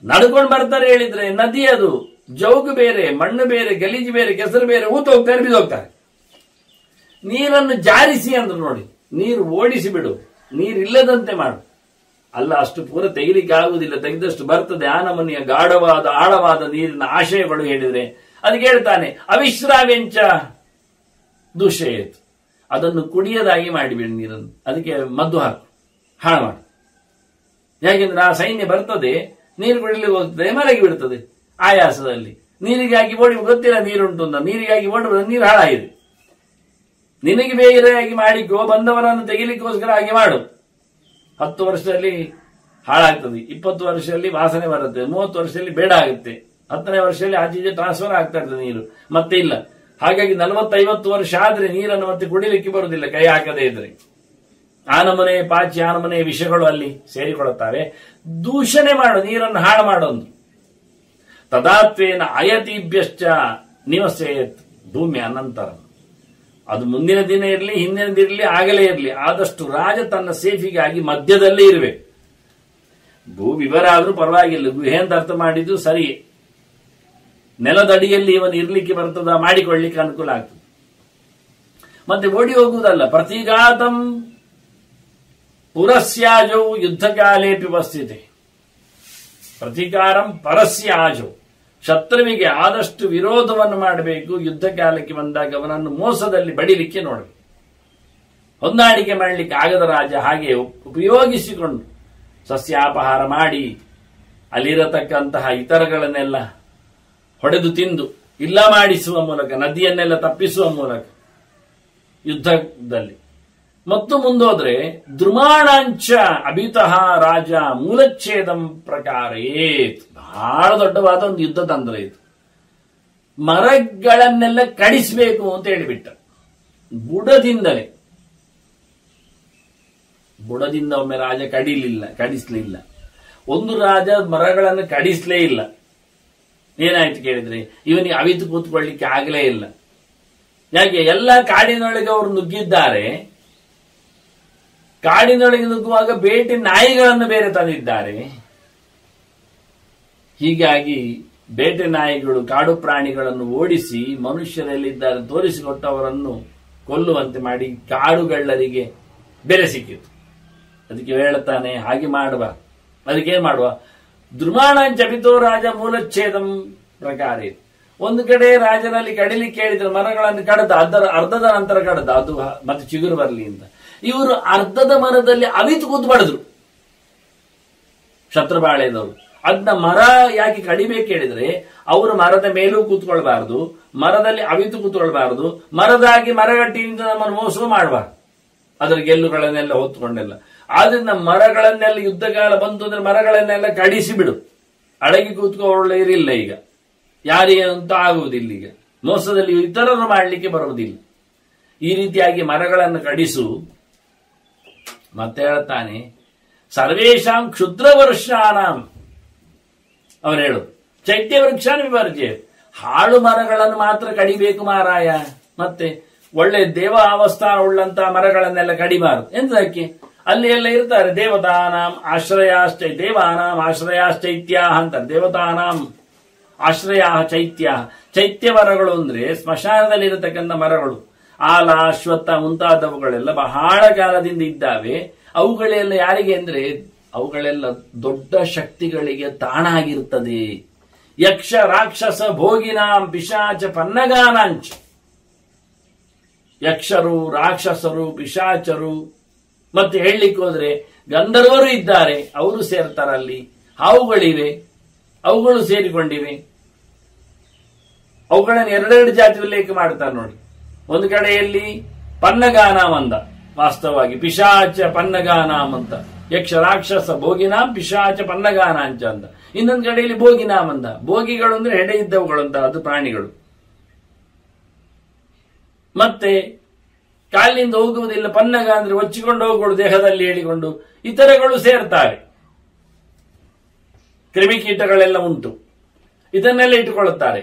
ನಡ್ಕೊಂಡು ಬರ್ತಾರೆ ಹೇಳಿದ್ರೆ ನದಿ ಅದು ಜೌಗು ಬೇರೆ, ಮಣ್ಣು ಬೇರೆ, ಗಲೀಜು ಬೇರೆ, ಕೆಸರು ಬೇರೆ, ಊತ ಹೋಗ್ತಾರೆ, ಬಿದ್ದೋಗ್ತಾರೆ. ನೀರನ್ನು ಜಾರಿಸಿ ಅಂದ್ರು ನೋಡಿ, ನೀರು ಓಡಿಸಿ ಬಿಡು, ನೀರಿಲ್ಲದಂತೆ ಮಾಡು. ಅಲ್ಲ, ಅಷ್ಟು ಪೂರ ತೆಗಿಲಿಕ್ಕೆ ಆಗುವುದಿಲ್ಲ, ತೆಗೆದಷ್ಟು ಬರ್ತದೆ. ಆ ನಮನೆಯ ಗಾಢವಾದ ಆಳವಾದ ನೀರಿನ ಆಶಯಗಳು ಹೇಳಿದ್ರೆ ಅದಕ್ಕೆ ಹೇಳ್ತಾನೆ ಅವಿಶ್ರಾವ್ಯಂಚ ದೂಷಯೇತ್. ಅದನ್ನು ಕುಡಿಯದಾಗಿ ಮಾಡಿಬಿಡಿ ನೀರನ್ನು, ಅದಕ್ಕೆ ಮದ್ದು ಹಾಕು, ಹಾಳು ಮಾಡು. ಯಾಕೆಂದ್ರೆ ಆ ಸೈನ್ಯ ಬರ್ತದೆ, ನೀರು ಕುಡಿಲಿಕ್ಕೆ ಹೋಗ್ತದೆ, ಮಲಗಿ ಬಿಡ್ತದೆ ಆಯಾಸದಲ್ಲಿ. ನೀರಿಗಾಗಿ ಓಡಿ ಗೊತ್ತಿಲ್ಲ ನೀರುಂಟು ಅಂತ, ನೀರಿಗಾಗಿ ಓಡುವ ನೀರು ಹಾಳಾಗಿದೆ. ನಿನಗೆ ಬೇರೆಯಾಗಿ ಮಾಡಿಕೋ, ಬಂದವರನ್ನು ತೆಗಿಲಿಕ್ಕೋಸ್ಕರ ಹಾಗೆ ಮಾಡು. 10 ವರ್ಷದಲ್ಲಿ ಹಾಳಾಗ್ತದೆ, 20 ವರ್ಷದಲ್ಲಿ ವಾಸನೆ ಬರುತ್ತೆ, 30 ವರ್ಷದಲ್ಲಿ ಬೇಡ ಆಗುತ್ತೆ, 10ನೇ ವರ್ಷದಲ್ಲಿ ಆಚೀಚೆ ಟ್ರಾನ್ಸ್ಫರ್ ಆಗ್ತಾ ಇರ್ತದೆ ನೀರು, ಮತ್ತೆ ಇಲ್ಲ. ಹಾಗಾಗಿ 40-50 ವರ್ಷ ಆದ್ರೆ ನೀರನ್ನು ಮತ್ತೆ ಕುಡಿಲಿಕ್ಕೆ ಬರುವುದಿಲ್ಲ ಕೈ ಹಾಕದೇ ಇದ್ರೆ. ಆನಮನೆ ಪಾಚಿ, ಆನಮನೆ ವಿಷಗಳು ಅಲ್ಲಿ ಸೇರಿಕೊಳ್ಳುತ್ತವೆ. ದೂಷಣೆ ಮಾಡು, ನೀರನ್ನು ಹಾಳು ಮಾಡೋದು. ತದಾತ್ವೇನ ಅಯತಿಭ್ಯಶ್ಚ ನಿವಸೇತ್ ಭೂಮಿ ಅನಂತರ. ಅದು ಮುಂದಿನ ದಿನ ಇರಲಿ, ಹಿಂದಿನದಿರಲಿ, ಆಗಲೇ ಇರಲಿ, ಆದಷ್ಟು ರಾಜ ತನ್ನ ಸೇಫಿಗಾಗಿ ಮಧ್ಯದಲ್ಲೇ ಇರಬೇಕು. ಭೂ ವಿವರ ಆದ್ರೂ ಪರವಾಗಿಲ್ಲ, ಗುಹೆ ಅಂತ ಅರ್ಥ ಮಾಡಿದ್ದು ಸರಿಯೇ. ನೆಲದಡಿಯಲ್ಲಿ ಇವನು ಇರ್ಲಿಕ್ಕೆ ಬರ್ತದ, ಮಾಡಿಕೊಳ್ಳಿಕ್ಕೆ ಅನುಕೂಲ ಆಗ್ತದೆ. ಮತ್ತೆ ಓಡಿ ಹೋಗುವುದಲ್ಲ. ಪ್ರತಿಘಾತಂ ಪುರಸ್ಯಾಜೌ ಯುದ್ಧ ಕಾಲೇಪಿ ಉಪಸ್ಥಿತಿ. ಪ್ರತಿಕಾರಂ ಪರಸ್ಯಾಜೌ. ಶತ್ರುವಿಗೆ ಆದಷ್ಟು ವಿರೋಧವನ್ನು ಮಾಡಬೇಕು. ಯುದ್ಧ ಕಾಲಕ್ಕೆ ಬಂದಾಗ ಅವನನ್ನು ಮೋಸದಲ್ಲಿ ಬಡಿಲಿಕ್ಕೆ ನೋಡಬೇಕು. ಹೊಂದಾಣಿಕೆ ಮಾಡಲಿಕ್ಕೆ ಆಗದ ರಾಜ ಹಾಗೆ ಉಪಯೋಗಿಸಿಕೊಂಡು ಸಸ್ಯಾಪಹಾರ ಮಾಡಿ ಅಲ್ಲಿರತಕ್ಕಂತಹ ಇತರಗಳನ್ನೆಲ್ಲ ಹೊಡೆದು ತಿಂದು ಇಲ್ಲ ಮಾಡಿಸುವ ಮೂಲಕ, ನದಿಯನ್ನೆಲ್ಲ ತಪ್ಪಿಸುವ ಮೂಲಕ ಯುದ್ಧದಲ್ಲಿ. ಮತ್ತು ಮುಂದೋದ್ರೆ ದ್ರುಮಾಣಾಂಚ ಅಭಿತಃ ರಾಜ ಮೂಲಚ್ಛೇದಂ ಪ್ರಕಾರೇತ್. ಬಹಳ ದೊಡ್ಡವಾದ ಒಂದು ಯುದ್ಧ ತಂತ್ರ ಇದು. ಮರಗಳನ್ನೆಲ್ಲ ಕಡಿಸಬೇಕು ಅಂತ ಹೇಳಿಬಿಟ್ಟ. ಬುಡದಿಂದಲೇ. ಬುಡದಿಂದ ಒಮ್ಮೆ ರಾಜ ಕಡಿಸ್ಲಿಲ್ಲ. ಒಂದು ರಾಜ ಮರಗಳನ್ನು ಕಡಿಸ್ಲೇ ಇಲ್ಲ. ಏನಾಯ್ತು ಕೇಳಿದ್ರೆ ಇವನಿಗೆ ಅವಿತು ಕೂತ್ಕೊಳ್ಳಿಕ್ಕೆ ಆಗಲೇ ಇಲ್ಲ. ಯಾಕೆ? ಎಲ್ಲ ಕಾಡಿನೊಳಗೆ ಅವರು ನುಗ್ಗಿದ್ದಾರೆ. ಕಾಡಿನೊಳಗೆ ನುಗ್ಗುವಾಗ ಬೇಟೆ ನಾಯಿಗಳನ್ನು ಬೇರೆ ತಂದಿದ್ದಾರೆ. ಹೀಗಾಗಿ ಬೇಟೆ ನಾಯಿಗಳು ಕಾಡು ಪ್ರಾಣಿಗಳನ್ನು ಓಡಿಸಿ ಮನುಷ್ಯರೆಲ್ಲಿದ್ದಾರೆ ತೋರಿಸಿಕೊಟ್ಟವರನ್ನು ಕೊಲ್ಲುವಂತೆ ಮಾಡಿ ಕಾಡುಗಳ್ಳರಿಗೆ ಬೆಲೆ ಸಿಕ್ಕಿತು. ಅದಕ್ಕೆ ಹೇಳುತ್ತಾನೆ ಹಾಗೆ ಮಾಡುವ. ಅದಕ್ಕೇನ್ ಮಾಡುವ? ದ್ರುಮಾಣಾಂಚ ಅಭಿತೋ ರಾಜ ಮೂಲಚ್ಛೇದಂ ಪ್ರಕಾರ. ಒಂದು ಕಡೆ ರಾಜನಲ್ಲಿ ಕಡಿಲಿಕ್ಕೆ ಹೇಳಿದ್ರೆ ಮರಗಳನ್ನು ಕಡದ, ಅದರ ಅರ್ಧದ ನಂತರ ಕಡದ, ಅದು ಮತ್ತೆ ಚಿಗುರು ಬರಲಿ ಅಂತ. ಇವರು ಅರ್ಧದ ಮರದಲ್ಲಿ ಅವಿತು ಕೂತು ಬಡಿದ್ರು ಶತ್ರುಬಾಳೆದವರು. ಅದನ್ನ ಮರ ಯಾಕೆ ಕಡಿಬೇಕು ಹೇಳಿದ್ರೆ ಅವರು ಮರದ ಮೇಲೂ ಕೂತ್ಕೊಳ್ಬಾರ್ದು, ಮರದಲ್ಲಿ ಅವಿತು ಕೂತ್ಕೊಳ್ಬಾರ್ದು, ಮರದಾಗಿ ಮರಗಟ್ಟಿಯಿಂದ ನಮ್ಮನ್ನು ಮೋಸ ಮಾಡಬಾರ್ದು, ಅದರ ಗೆಲ್ಲುಗಳನ್ನೆಲ್ಲ ಹೊತ್ತುಕೊಂಡೆಲ್ಲ. ಆದ್ರಿಂದ ಮರಗಳನ್ನೆಲ್ಲ ಯುದ್ಧಕಾಲ ಬಂತು ಅಂದ್ರೆ ಮರಗಳನ್ನೆಲ್ಲ ಕಡಿಸಿ ಬಿಡು. ಅಡಗಿ ಕೂತ್ಕೊಳ್ಳಿರಿಲ್ಲ. ಈಗ ಯಾರಿಗೆ ಅಂತ ಆಗುವುದಿಲ್ಲ. ಈಗ ಮೋಸದಲ್ಲಿ ಇತರರು ಮಾಡಲಿಕ್ಕೆ ಬರುವುದಿಲ್ಲ. ಈ ರೀತಿಯಾಗಿ ಮರಗಳನ್ನು ಕಡಿಸು. ಮತ್ತೆ ಹೇಳ್ತಾನೆ ಸರ್ವೇಶಾಂ ಕ್ಷುದ್ರ ವರ್ಷಾನಾಂ. ಅವನು ಹೇಳು ಚೈತ್ಯ ವೃಕ್ಷಾನ ವಿವರ್ಜೆ. ಹಾಳು ಮರಗಳನ್ನು ಮಾತ್ರ ಕಡಿಬೇಕು ಮಾರಾಯ. ಮತ್ತೆ ಒಳ್ಳೆ ದೇವ ಅವಸ್ಥಾನ ಉಳ್ಳಂತಹ ಮರಗಳನ್ನೆಲ್ಲ ಕಡಿಬಾರದು. ಎಂತದಕ್ಕೆ? ಅಲ್ಲಿ ಎಲ್ಲ ಇರ್ತಾರೆ ದೇವತಾನಾಂ ಆಶ್ರಯಾಶ್ಚೈತ್ಯ ಅಂತಾರೆ. ದೇವತಾನಾಂ ಆಶ್ರಯ ಚೈತ್ಯ. ಚೈತ್ಯ ಮರಗಳು ಅಂದ್ರೆ ಸ್ಮಶಾನದಲ್ಲಿ ಇರತಕ್ಕಂಥ ಮರಗಳು. ಆಲ, ಅಶ್ವತ್ಥ ಮುಂತಾದವುಗಳೆಲ್ಲ ಬಹಳ ಕಾಲದಿಂದ ಇದ್ದಾವೆ. ಅವುಗಳೆಲ್ಲ ಯಾರಿಗೆ ಅಂದ್ರೆ ಅವುಗಳೆಲ್ಲ ದೊಡ್ಡ ಶಕ್ತಿಗಳಿಗೆ ತಾಣ ಆಗಿರುತ್ತದೆ. ಯಕ್ಷ ರಾಕ್ಷಸ ಭೋಗಿನಾಂ ಪಿಶಾಚ ಪನ್ನಗಾನಾಂಚ. ಯಕ್ಷರು, ರಾಕ್ಷಸರು, ಪಿಶಾಚರು, ಮತ್ತೆ ಹೇಳಲಿಕ್ಕೆ ಹೋದ್ರೆ ಗಂಧರ್ವರು ಇದ್ದಾರೆ, ಅವರು ಸೇರ್ತಾರಲ್ಲಿ. ಹಾವುಗಳಿವೆ, ಅವುಗಳು ಸೇರಿಕೊಂಡಿವೆ. ಅವುಗಳನ್ನು ಎರಡೆರಡು ಜಾತಿ ಉಲ್ಲೇಖ ಮಾಡ್ತಾರೆ ನೋಡಿ. ಒಂದು ಕಡೆಯಲ್ಲಿ ಪನ್ನಗಾನಾಮ್ ಅಂದ, ವಾಸ್ತವವಾಗಿ ಪಿಶಾಚ ಪನ್ನಗಾನಾಮ್ ಅಂತ. ಯಕ್ಷ ರಾಕ್ಷಸ ಭೋಗಿನಾಂ ಪಿಶಾಚ ಪನ್ನಗಾನಾಂಚ ಅಂತ. ಇನ್ನೊಂದು ಕಡೆಯಲ್ಲಿ ಭೋಗಿನಾಮ್ ಅಂದ. ಭೋಗಿಗಳು ಅಂದ್ರೆ ಹೆಡೆ ಇದ್ದವುಗಳು ಅಂತ, ಅದು ಪ್ರಾಣಿಗಳು. ಮತ್ತೆ ಕಾಲಿನಿಂದ ಹೋಗುವುದಿಲ್ಲ. ಪನ್ನಗ ಅಂದ್ರೆ ಒಚ್ಚಿಕೊಂಡು ಹೋಗುವುದು, ದೇಹದಲ್ಲಿ ಹೇಳಿಕೊಂಡು. ಇತರಗಳು ಸೇರ್ತಾರೆ, ಕ್ರಿಮಿಕೀಟಗಳೆಲ್ಲ ಉಂಟು, ಇದನ್ನೆಲ್ಲ ಇಟ್ಟುಕೊಳ್ಳುತ್ತಾರೆ.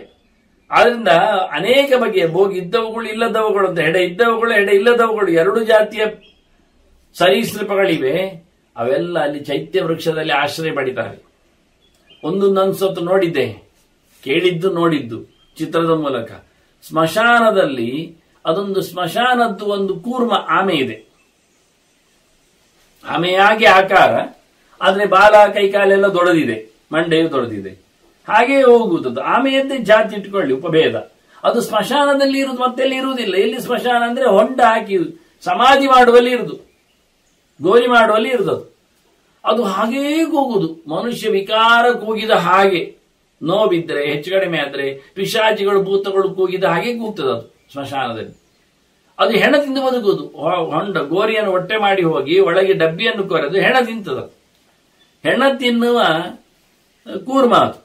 ಆದ್ರಿಂದ ಅನೇಕ ಬಗೆಯ ಬೋಗಿದ್ದವುಗಳು ಇಲ್ಲದವುಗಳು ಅಂತ, ಹೆಡೆ ಇದ್ದವುಗಳು ಹೆಡೆ ಇಲ್ಲದವುಗಳು ಎರಡು ಜಾತಿಯ ಸರೀಸೃಪಗಳಿವೆ. ಅವೆಲ್ಲ ಅಲ್ಲಿ ಚೈತ್ಯ ವೃಕ್ಷದಲ್ಲಿ ಆಶ್ರಯ ಪಡಿತಾರೆ. ಒಂದು ನನ್ಸೊತ್ತು ನೋಡಿದ್ದೆ, ಕೇಳಿದ್ದು ನೋಡಿದ್ದು ಚಿತ್ರದ ಮೂಲಕ. ಸ್ಮಶಾನದಲ್ಲಿ ಅದೊಂದು ಸ್ಮಶಾನದ್ದು ಒಂದು ಕೂರ್ಮ ಆಮೆ ಇದೆ. ಆಮೆಯಾಗಿ ಆಕಾರ, ಆದ್ರೆ ಬಾಲ ಕೈಕಾಲೆಲ್ಲ ದೊಡ್ಡದಿದೆ, ಮಂಡೆಯು ದೊಡ್ಡದಿದೆ. ಹಾಗೆಯೇ ಹೋಗುವುದು. ಆಮೆಯದ್ದೇ ಜಾತಿ ಇಟ್ಕೊಳ್ಳಿ, ಉಪಭೇದ. ಅದು ಸ್ಮಶಾನದಲ್ಲಿ ಇರುವುದು, ಮತ್ತೆಲ್ಲಿ ಇರುವುದಿಲ್ಲ. ಎಲ್ಲಿ ಸ್ಮಶಾನ ಅಂದ್ರೆ ಹೊಂಡ ಹಾಕಿ ಸಮಾಧಿ ಮಾಡುವಲ್ಲಿ ಇರುದು, ಗೋರಿ ಮಾಡುವಲ್ಲಿ ಇರುವುದು. ಅದು ಹಾಗೇ ಕೂಗುದು, ಮನುಷ್ಯ ವಿಕಾರ ಕೂಗಿದ ಹಾಗೆ. ನೋವಿದ್ರೆ, ಹೆಚ್ಚು ಕಡಿಮೆ ಆದ್ರೆ, ಪಿಶಾಚಿಗಳು ಭೂತಗಳು ಕೂಗಿದ ಹಾಗೆ ಕೂಗ್ತದೆ ಅದು ಸ್ಮಶಾನದಲ್ಲಿ. ಅದು ಹೆಣ ತಿಂದು ಬದುಕುವುದು. ಹೊಂಡ ಗೋರಿಯನ್ನು ಹೊಟ್ಟೆ ಮಾಡಿ ಹೋಗಿ ಒಳಗೆ ಡಬ್ಬಿಯನ್ನು ಕೊರೆದು ಹೆಣ ತಿಂತದ. ಹೆಣ ತಿನ್ನುವ ಕೂರ್ಮ ಅದು.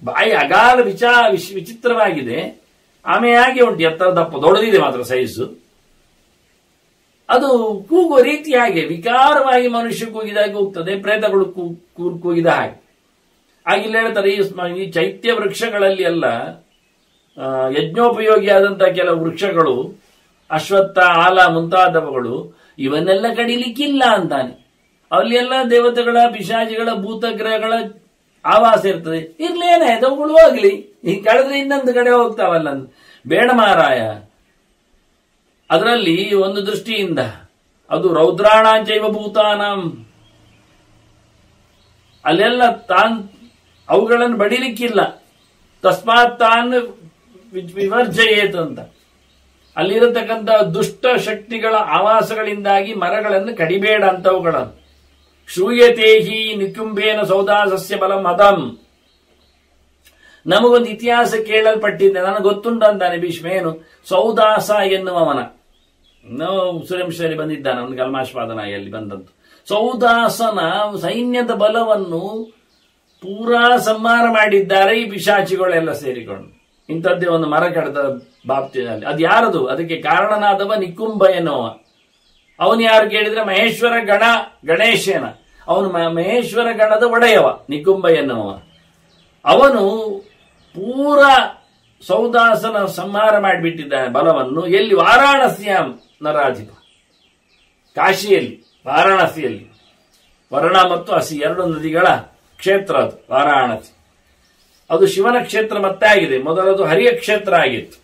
ಬಾಯಿ ಅಗಾಲ ವಿಚಿತ್ರವಾಗಿದೆ. ಆಮೆಯಾಗಿ ಉಂಟು, ಎತ್ತರ ದಪ್ಪ ದೊಡ್ಡದಿದೆ ಮಾತ್ರ ಸೈಜು. ಅದು ಕೂಗುವ ರೀತಿ ಹಾಗೆ ವಿಕಾರವಾಗಿ ಮನುಷ್ಯ ಕೂಗಿದಾಗ ಹೋಗ್ತದೆ, ಪ್ರೇತಗಳು ಕೂಗಿದ ಹಾಗೆ. ಆಗಿಲ್ಲ ಹೇಳ್ತಾರೆ, ಈ ಚೈತ್ಯ ವೃಕ್ಷಗಳಲ್ಲಿ ಎಲ್ಲ ಯಜ್ಞೋಪಯೋಗಿಯಾದಂತಹ ಕೆಲವು ವೃಕ್ಷಗಳು, ಅಶ್ವತ್ಥ, ಆಲ ಮುಂತಾದವುಗಳು, ಇವನ್ನೆಲ್ಲ ಕಡಿಲಿಕ್ಕಿಲ್ಲ ಅಂತಾನೆ. ಅಲ್ಲಿ ಎಲ್ಲ ದೇವತೆಗಳ, ಪಿಶಾಚಿಗಳ, ಭೂತಗ್ರಹಗಳ ಆವಾಸ ಇರ್ತದೆ. ಇರ್ಲೇನೆ ಅವುಗಳು ಹೋಗ್ಲಿ, ಈಗ ಕಳೆದ್ರೆ ಇನ್ನೊಂದು ಕಡೆ ಹೋಗ್ತಾವಲ್ಲ. ಬೇಡ ಮಾರಾಯ. ಅದರಲ್ಲಿ ಒಂದು ದೃಷ್ಟಿಯಿಂದ ಅದು ರೌದ್ರಾಣಾಂಚೈವ ಭೂತಾನಾಂ, ಅಲ್ಲೆಲ್ಲ ಅವುಗಳನ್ನು ಬಡಿಲಿಕ್ಕಿಲ್ಲ. ತಸ್ಮಾತ್ ತಾನ್ ವಿವರ್ಜಯೇತ್ ಅಂತ. ಅಲ್ಲಿರತಕ್ಕಂಥ ದುಷ್ಟ ಶಕ್ತಿಗಳ ಆವಾಸಗಳಿಂದಾಗಿ ಮರಗಳನ್ನು ಕಡಿಬೇಡ ಅಂತವುಗಳನ್ನು. ಶ್ರೂಯತೇಹಿ ನಿಕುಂಬೇನ ಸೌದಾಸಸ್ಯ ಬಲಂ ಮದಂ. ನಮಗೊಂದು ಇತಿಹಾಸ ಕೇಳಲ್ಪಟ್ಟಿದ್ದೆ, ನನಗೆ ಗೊತ್ತುಂಟು ಅಂತಾನೆ ಭೀಷ್ಮೇನು. ಸೌದಾಸ ಎನ್ನುವವನ ಸುರೇಶ್ವರಿ ಬಂದಿದ್ದಾನೆ, ಅವನು ಕಲ್ಮಾಶ್ವಾದನಾಯಲ್ಲಿ ಬಂದದ್ದು. ಸೌದಾಸನ ಸೈನ್ಯದ ಬಲವನ್ನು ಪೂರಾ ಸಂಹಾರ ಮಾಡಿದ್ದಾರೆ ಈ ಪಿಶಾಚಿಗಳೆಲ್ಲ ಸೇರಿಕೊಂಡು. ಇಂಥದ್ದೇ ಒಂದು ಮರ ಕಡ್ದ ಬಾಪ್ತಿನಲ್ಲಿ. ಅದು ಯಾರದು? ಅದಕ್ಕೆ ಕಾರಣನಾದವ ನಿಕುಂಭ ಎನ್ನುವ. ಅವನು ಯಾರು ಕೇಳಿದ್ರೆ ಮಹೇಶ್ವರ ಗಣೇಶನ. ಅವನು ಮಹೇಶ್ವರ ಗಣದ ಒಡೆಯವ ನಿಕುಂಭ ಎನ್ನುವ. ಅವನು ಪೂರ ಸೌದಾಸನ ಸಂಹಾರ ಮಾಡಿಬಿಟ್ಟಿದ್ದಾನೆ ಬಲವನ್ನು. ಎಲ್ಲಿ? ವಾರಾಣಸ್ಯಾಂ ನರಾಧಿಪ, ಕಾಶಿಯಲ್ಲಿ, ವಾರಾಣಸಿಯಲ್ಲಿ. ವರ್ಣ ಮತ್ತು ಹಸಿ ಎರಡು ನದಿಗಳ ಕ್ಷೇತ್ರ ಅದು ವಾರಾಣಸಿ. ಅದು ಶಿವನ ಕ್ಷೇತ್ರ ಮತ್ತೆ ಆಗಿದೆ. ಮೊದಲದು ಹರಿಯ ಕ್ಷೇತ್ರ ಆಗಿತ್ತು.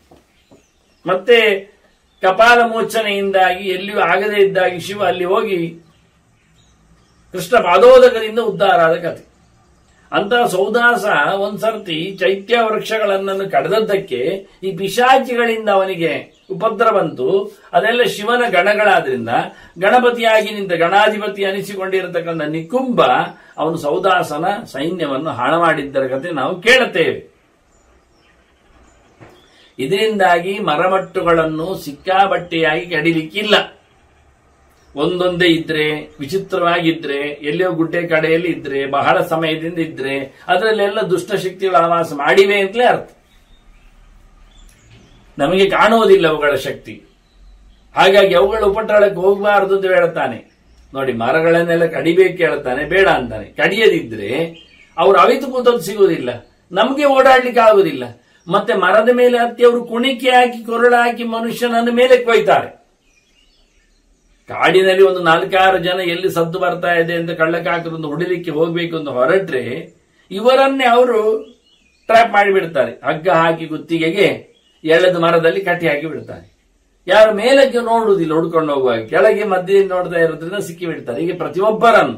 ಮತ್ತೆ ಕಪಾಲ ಮೋಚನೆಯಿಂದಾಗಿ ಎಲ್ಲಿಯೂ ಆಗದೇ ಇದ್ದಾಗಿ ಶಿವ ಅಲ್ಲಿ ಹೋಗಿ ಕೃಷ್ಣ ಪಾದೋದಕದಿಂದ ಉದ್ಧಾರ ಆದ ಕಥೆ. ಅಂತಹ ಸೌದಾಸ ಒಂದ್ಸರ್ತಿ ಚೈತ್ಯ ವೃಕ್ಷಗಳನ್ನು ಕಡದದ್ದಕ್ಕೆ ಈ ಪಿಶಾಚಿಗಳಿಂದ ಅವನಿಗೆ ಉಪದ್ರ ಬಂತು. ಅದೆಲ್ಲ ಶಿವನ ಗಣಗಳಾದ್ರಿಂದ ಗಣಪತಿಯಾಗಿ ನಿಂತ ಗಣಾಧಿಪತಿ ಅನಿಸಿಕೊಂಡಿರತಕ್ಕಂಥ ನಿಕುಂಭ ಅವನು ಸೌದಾಸನ ಸೈನ್ಯವನ್ನು ಹಾಳು ಮಾಡಿದ್ದರ ಕಥೆ ನಾವು ಕೇಳುತ್ತೇವೆ. ಇದರಿಂದಾಗಿ ಮರಮಟ್ಟುಗಳನ್ನು ಸಿಕ್ಕಾಬಟ್ಟೆಯಾಗಿ ಕಡಿಲಿಕ್ಕಿಲ್ಲ. ಒಂದೊಂದೇ ಇದ್ರೆ, ವಿಚಿತ್ರವಾಗಿದ್ರೆ, ಎಲ್ಲಿಯೋ ಗುಡ್ಡೆ ಕಡೆಯಲ್ಲಿ ಇದ್ರೆ, ಬಹಳ ಸಮಯದಿಂದ ಇದ್ರೆ, ಅದರಲ್ಲೆಲ್ಲ ದುಷ್ಟಶಕ್ತಿಗಳು ಆವಾಸ ಮಾಡಿವೆ ಅಂತಲೇ ಅರ್ಥ. ನಮಗೆ ಕಾಣುವುದಿಲ್ಲ ಅವುಗಳ ಶಕ್ತಿ. ಹಾಗಾಗಿ ಅವುಗಳ ಉಪಟಳಕ್ಕೆ ಹೋಗಬಾರದು ಅಂತ ಹೇಳ್ತಾನೆ. ನೋಡಿ, ಮರಗಳನ್ನೆಲ್ಲ ಕಡಿಬೇಕು ಹೇಳ್ತಾನೆ, ಬೇಡ ಅಂತಾನೆ. ಕಡಿಯದಿದ್ರೆ ಅವರು ಅವಿತು ಕೂತದ್ದು ಸಿಗುವುದಿಲ್ಲ, ನಮಗೆ ಓಡಾಡ್ಲಿಕ್ಕೆ ಆಗುದಿಲ್ಲ. ಮತ್ತೆ ಮರದ ಮೇಲೆ ಹತ್ತಿ ಅವರು ಕುಣಿಕೆ ಹಾಕಿ, ಕೊರಳು ಹಾಕಿ ಮನುಷ್ಯನನ್ನು ಮೇಲೆ ಕೊಯ್ತಾರೆ. ಕಾಡಿನಲ್ಲಿ ಒಂದು 4-6 ಜನ ಎಲ್ಲಿ ಸದ್ದು ಬರ್ತಾ ಇದೆ ಅಂತ ಕಳ್ಳಕಾಕರನ್ನು ಹೊಡಿಲಿಕ್ಕೆ ಹೋಗ್ಬೇಕು ಅಂತ ಹೊರಟ್ರೆ ಇವರನ್ನೇ ಅವರು ಟ್ರ್ಯಾಪ್ ಮಾಡಿಬಿಡ್ತಾರೆ. ಹಗ್ಗ ಹಾಕಿ ಗುತ್ತಿಗೆಗೆ ಎಳೆದು ಮರದಲ್ಲಿ ಕಟ್ಟಿ ಹಾಕಿ ಬಿಡ್ತಾರೆ. ಯಾರು ಮೇಲಕ್ಕೆ ನೋಡುವುದಿಲ್ಲ, ಹುಡ್ಕೊಂಡು ಹೋಗುವಾಗ ಕೆಳಗೆ ಮಧ್ಯದಲ್ಲಿ ನೋಡ್ತಾ ಇರೋದ್ರಿಂದ ಸಿಕ್ಕಿ ಬಿಡ್ತಾರೆ. ಹೀಗೆ ಪ್ರತಿಯೊಬ್ಬರನ್ನು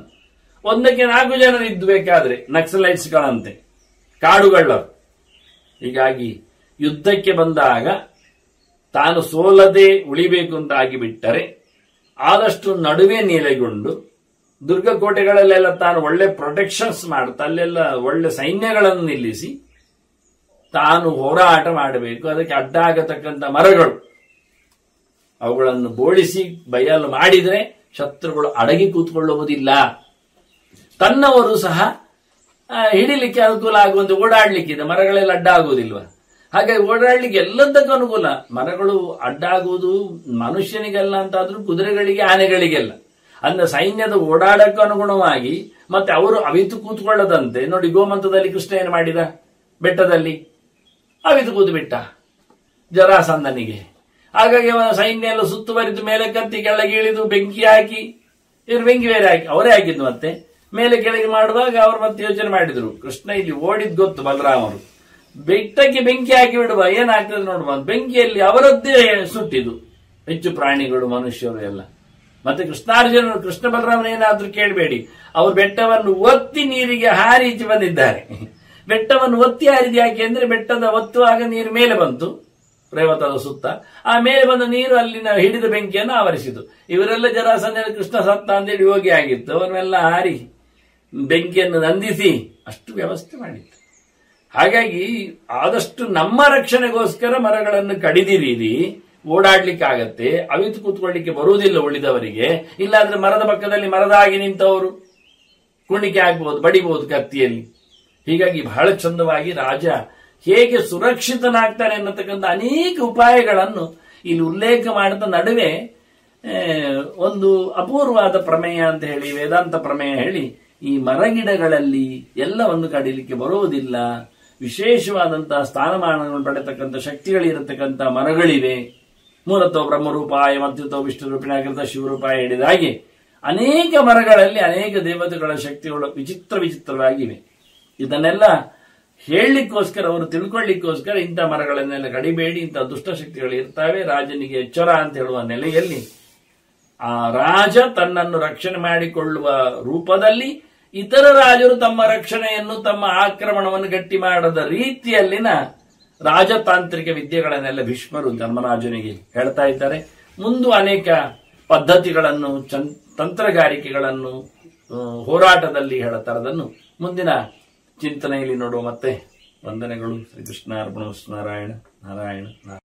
ಒಂದಕ್ಕೆ 4 ಜನರು ಇದ್ದು ಬೇಕಾದ್ರೆ ನಕ್ಸಲೈಟ್ಸ್ಗಳಂತೆ ಕಾಡುಗಳ್ಳರು. ಹೀಗಾಗಿ ಯುದ್ಧಕ್ಕೆ ಬಂದಾಗ ತಾನು ಸೋಲದೆ ಉಳಿಬೇಕು ಅಂತ ಆಗಿಬಿಟ್ಟರೆ ಆದಷ್ಟು ನಡುವೆ ನೆಲೆಗೊಂಡು ದುರ್ಗಕೋಟೆಗಳಲ್ಲೆಲ್ಲ ತಾನು ಒಳ್ಳೆ ಪ್ರೊಟೆಕ್ಷನ್ಸ್ ಮಾಡುತ್ತಾ ಅಲ್ಲೆಲ್ಲ ಒಳ್ಳೆ ಸೈನ್ಯಗಳನ್ನು ನಿಲ್ಲಿಸಿ ತಾನು ಹೋರಾಟ ಮಾಡಬೇಕು. ಅದಕ್ಕೆ ಅಡ್ಡ ಆಗತಕ್ಕಂಥ ಮರಗಳು ಅವುಗಳನ್ನು ಬೋಳಿಸಿ ಬಯಲು ಮಾಡಿದರೆ ಶತ್ರುಗಳು ಅಡಗಿ ಕೂತ್ಕೊಳ್ಳುವುದಿಲ್ಲ. ತನ್ನವರು ಸಹ ಹಿಡಿಲಿಕ್ಕೆ ಅನುಕೂಲ ಆಗುವಂತೆ ಓಡಾಡ್ಲಿಕ್ಕಿದೆ. ಮರಗಳೆಲ್ಲ ಅಡ್ಡ ಆಗುವುದಿಲ್ವ? ಹಾಗಾಗಿ ಓಡಾಡ್ಲಿಕ್ಕೆ ಎಲ್ಲದಕ್ಕೂ ಅನುಕೂಲ. ಮರಗಳು ಅಡ್ಡಾಗುವುದು ಮನುಷ್ಯನಿಗೆಲ್ಲ ಅಂತಾದ್ರೂ ಕುದುರೆಗಳಿಗೆ, ಆನೆಗಳಿಗೆಲ್ಲ. ಅಂದ್ರೆ ಸೈನ್ಯದ ಓಡಾಡಕ್ಕೂ ಅನುಗುಣವಾಗಿ ಮತ್ತೆ ಅವರು ಅವಿತು ಕೂತ್ಕೊಳ್ಳದಂತೆ. ನೋಡಿ, ಗೋಮಂತದಲ್ಲಿ ಕೃಷ್ಣ ಏನು ಮಾಡಿದ? ಬೆಟ್ಟದಲ್ಲಿ ಅವಿತು ಕೂತು ಬಿಟ್ಟ ಜರಾಸಂಧನಿಗೆ. ಹಾಗಾಗಿ ಅವನ ಸೈನ್ಯ ಎಲ್ಲ ಸುತ್ತುವರಿದು ಮೇಲೆ ಕತ್ತಿ ಕೆಳಗೆ ಇಳಿದು ಬೆಂಕಿ ಹಾಕಿ, ಇವರು ಬೆಂಕಿ ಬೇರೆ ಹಾಕಿ ಅವರೇ ಹಾಕಿದ್ದು ಮತ್ತೆ ಮೇಲೆ ಕೆಳಗೆ ಮಾಡುವಾಗ ಅವರು ಮತ್ತೆ ಯೋಚನೆ ಮಾಡಿದ್ರು. ಕೃಷ್ಣ ಇಲ್ಲಿ ಓಡಿದ್ ಗೊತ್ತು ಬಲರಾಮರು, ಬೆಟ್ಟಕ್ಕೆ ಬೆಂಕಿ ಹಾಕಿ ಬಿಡುವ ಏನಾಗ್ತದೆ ನೋಡುವ. ಬೆಂಕಿಯಲ್ಲಿ ಅವರದ್ದೇ ಸುಟ್ಟಿದ್ದು, ಹೆಚ್ಚು ಪ್ರಾಣಿಗಳು ಮನುಷ್ಯರು ಎಲ್ಲ. ಮತ್ತೆ ಕೃಷ್ಣಾರ್ಜುನರು ಕೃಷ್ಣ ಬಲರಾಮನ ಏನಾದ್ರೂ ಕೇಳಬೇಡಿ, ಅವರು ಬೆಟ್ಟವನ್ನು ಒತ್ತಿ ನೀರಿಗೆ ಹಾರಿಸಿ ಬಂದಿದ್ದಾರೆ. ಬೆಟ್ಟವನ್ನು ಒತ್ತಿ ಹಾರಿದ ಯಾಕೆ ಅಂದ್ರೆ ಬೆಟ್ಟದ ಒತ್ತುವಾಗ ನೀರು ಮೇಲೆ ಬಂತು ಪರ್ವತದ ಸುತ್ತ, ಆ ಮೇಲೆ ಬಂದ ನೀರು ಅಲ್ಲಿನ ಹಿಡಿದ ಬೆಂಕಿಯನ್ನು ಆವರಿಸಿತು. ಇವರೆಲ್ಲ ಜರಾಸಂಧ ಕೃಷ್ಣ ಸತ್ತ ಅಂತೇಳಿ ಹೋಗಿ ಆಗಿತ್ತು, ಅವನ್ನೆಲ್ಲ ಹಾರಿ ಬೆಂಕಿಯನ್ನು ನಂದಿಸಿ ಅಷ್ಟು ವ್ಯವಸ್ಥೆ ಮಾಡಿತ್ತು. ಹಾಗಾಗಿ ಆದಷ್ಟು ನಮ್ಮ ರಕ್ಷಣೆಗೋಸ್ಕರ ಮರಗಳನ್ನು ಕಡಿದಿರೀರಿ, ಓಡಾಡ್ಲಿಕ್ಕಾಗತ್ತೆ, ಅವಿತು ಕೂತ್ಕೊಳ್ಳಿಕ್ಕೆ ಬರುವುದಿಲ್ಲ ಉಳಿದವರಿಗೆ. ಇಲ್ಲಾಂದ್ರೆ ಮರದ ಪಕ್ಕದಲ್ಲಿ ಮರದಾಗಿ ನಿಂತವರು ಕುಣಿಕೆ ಆಗ್ಬಹುದು, ಬಡಿಬಹುದು ಕತ್ತಿಯಲ್ಲಿ. ಹೀಗಾಗಿ ಬಹಳ ಚಂದವಾಗಿ ರಾಜ ಹೇಗೆ ಸುರಕ್ಷಿತನಾಗ್ತಾನೆ ಅನ್ನತಕ್ಕಂಥ ಅನೇಕ ಉಪಾಯಗಳನ್ನು ಇಲ್ಲಿ ಉಲ್ಲೇಖ ಮಾಡಿದ ನಡುವೆ ಒಂದು ಅಪೂರ್ವವಾದ ಪ್ರಮೇಯ ಅಂತ ಹೇಳಿ, ವೇದಾಂತ ಪ್ರಮೇಯ ಹೇಳಿ, ಈ ಮರಗಿಡಗಳಲ್ಲಿ ಎಲ್ಲವನ್ನು ಕಡಿಲಿಕ್ಕೆ ಬರುವುದಿಲ್ಲ, ವಿಶೇಷವಾದಂತಹ ಸ್ಥಾನಮಾನಗಳನ್ನು ಪಡೆತಕ್ಕಂಥ ಶಕ್ತಿಗಳಿರತಕ್ಕಂಥ ಮರಗಳಿವೆ. ಮೂಲತಃ ಬ್ರಹ್ಮರೂಪಾಯ ಮತ್ಯುತೋ ವಿಷ್ಣು ರೂಪಿಣಾಗಿರ್ತ ಶಿವರೂಪಾಯ ಹೇಳಿದ ಹಾಗೆ ಅನೇಕ ಮರಗಳಲ್ಲಿ ಅನೇಕ ದೇವತೆಗಳ ಶಕ್ತಿಗಳು ವಿಚಿತ್ರವಾಗಿವೆ. ಇದನ್ನೆಲ್ಲ ಹೇಳಲಿಕ್ಕೋಸ್ಕರ, ಅವರು ತಿಳ್ಕೊಳ್ಳಿಕ್ಕೋಸ್ಕರ ಇಂಥ ಮರಗಳನ್ನೆಲ್ಲ ಕಡಿಬೇಡಿ, ಇಂಥ ದುಷ್ಟಶಕ್ತಿಗಳು ಇರ್ತವೆ, ರಾಜನಿಗೆ ಎಚ್ಚರ ಅಂತ ಹೇಳುವ ನೆಲೆಯಲ್ಲಿ ಆ ರಾಜ ತನ್ನನ್ನು ರಕ್ಷಣೆ ಮಾಡಿಕೊಳ್ಳುವ ರೂಪದಲ್ಲಿ ಇತರ ರಾಜರು ತಮ್ಮ ರಕ್ಷಣೆಯನ್ನು, ತಮ್ಮ ಆಕ್ರಮಣವನ್ನು ಗಟ್ಟಿ ಮಾಡದ ರೀತಿಯಲ್ಲಿನ ರಾಜತಾಂತ್ರಿಕ ವಿದ್ಯೆಗಳನ್ನೆಲ್ಲ ಭೀಷ್ಮರು ಧರ್ಮರಾಜನಿಗೆ ಹೇಳ್ತಾ ಇದ್ದಾರೆ. ಮುಂದೆ ಅನೇಕ ಪದ್ಧತಿಗಳನ್ನು, ತಂತ್ರಗಾರಿಕೆಗಳನ್ನು ಹೋರಾಟದಲ್ಲಿ ಹೇಳುತ್ತಾರದನ್ನು ಮುಂದಿನ ಚಿಂತನೆಯಲ್ಲಿ ನೋಡುವ. ಮತ್ತೆ ವಂದನೆಗಳು. ಶ್ರೀಕೃಷ್ಣ ಅರ್ಪಣ. ನಾರಾಯಣ ನಾರಾಯಣ.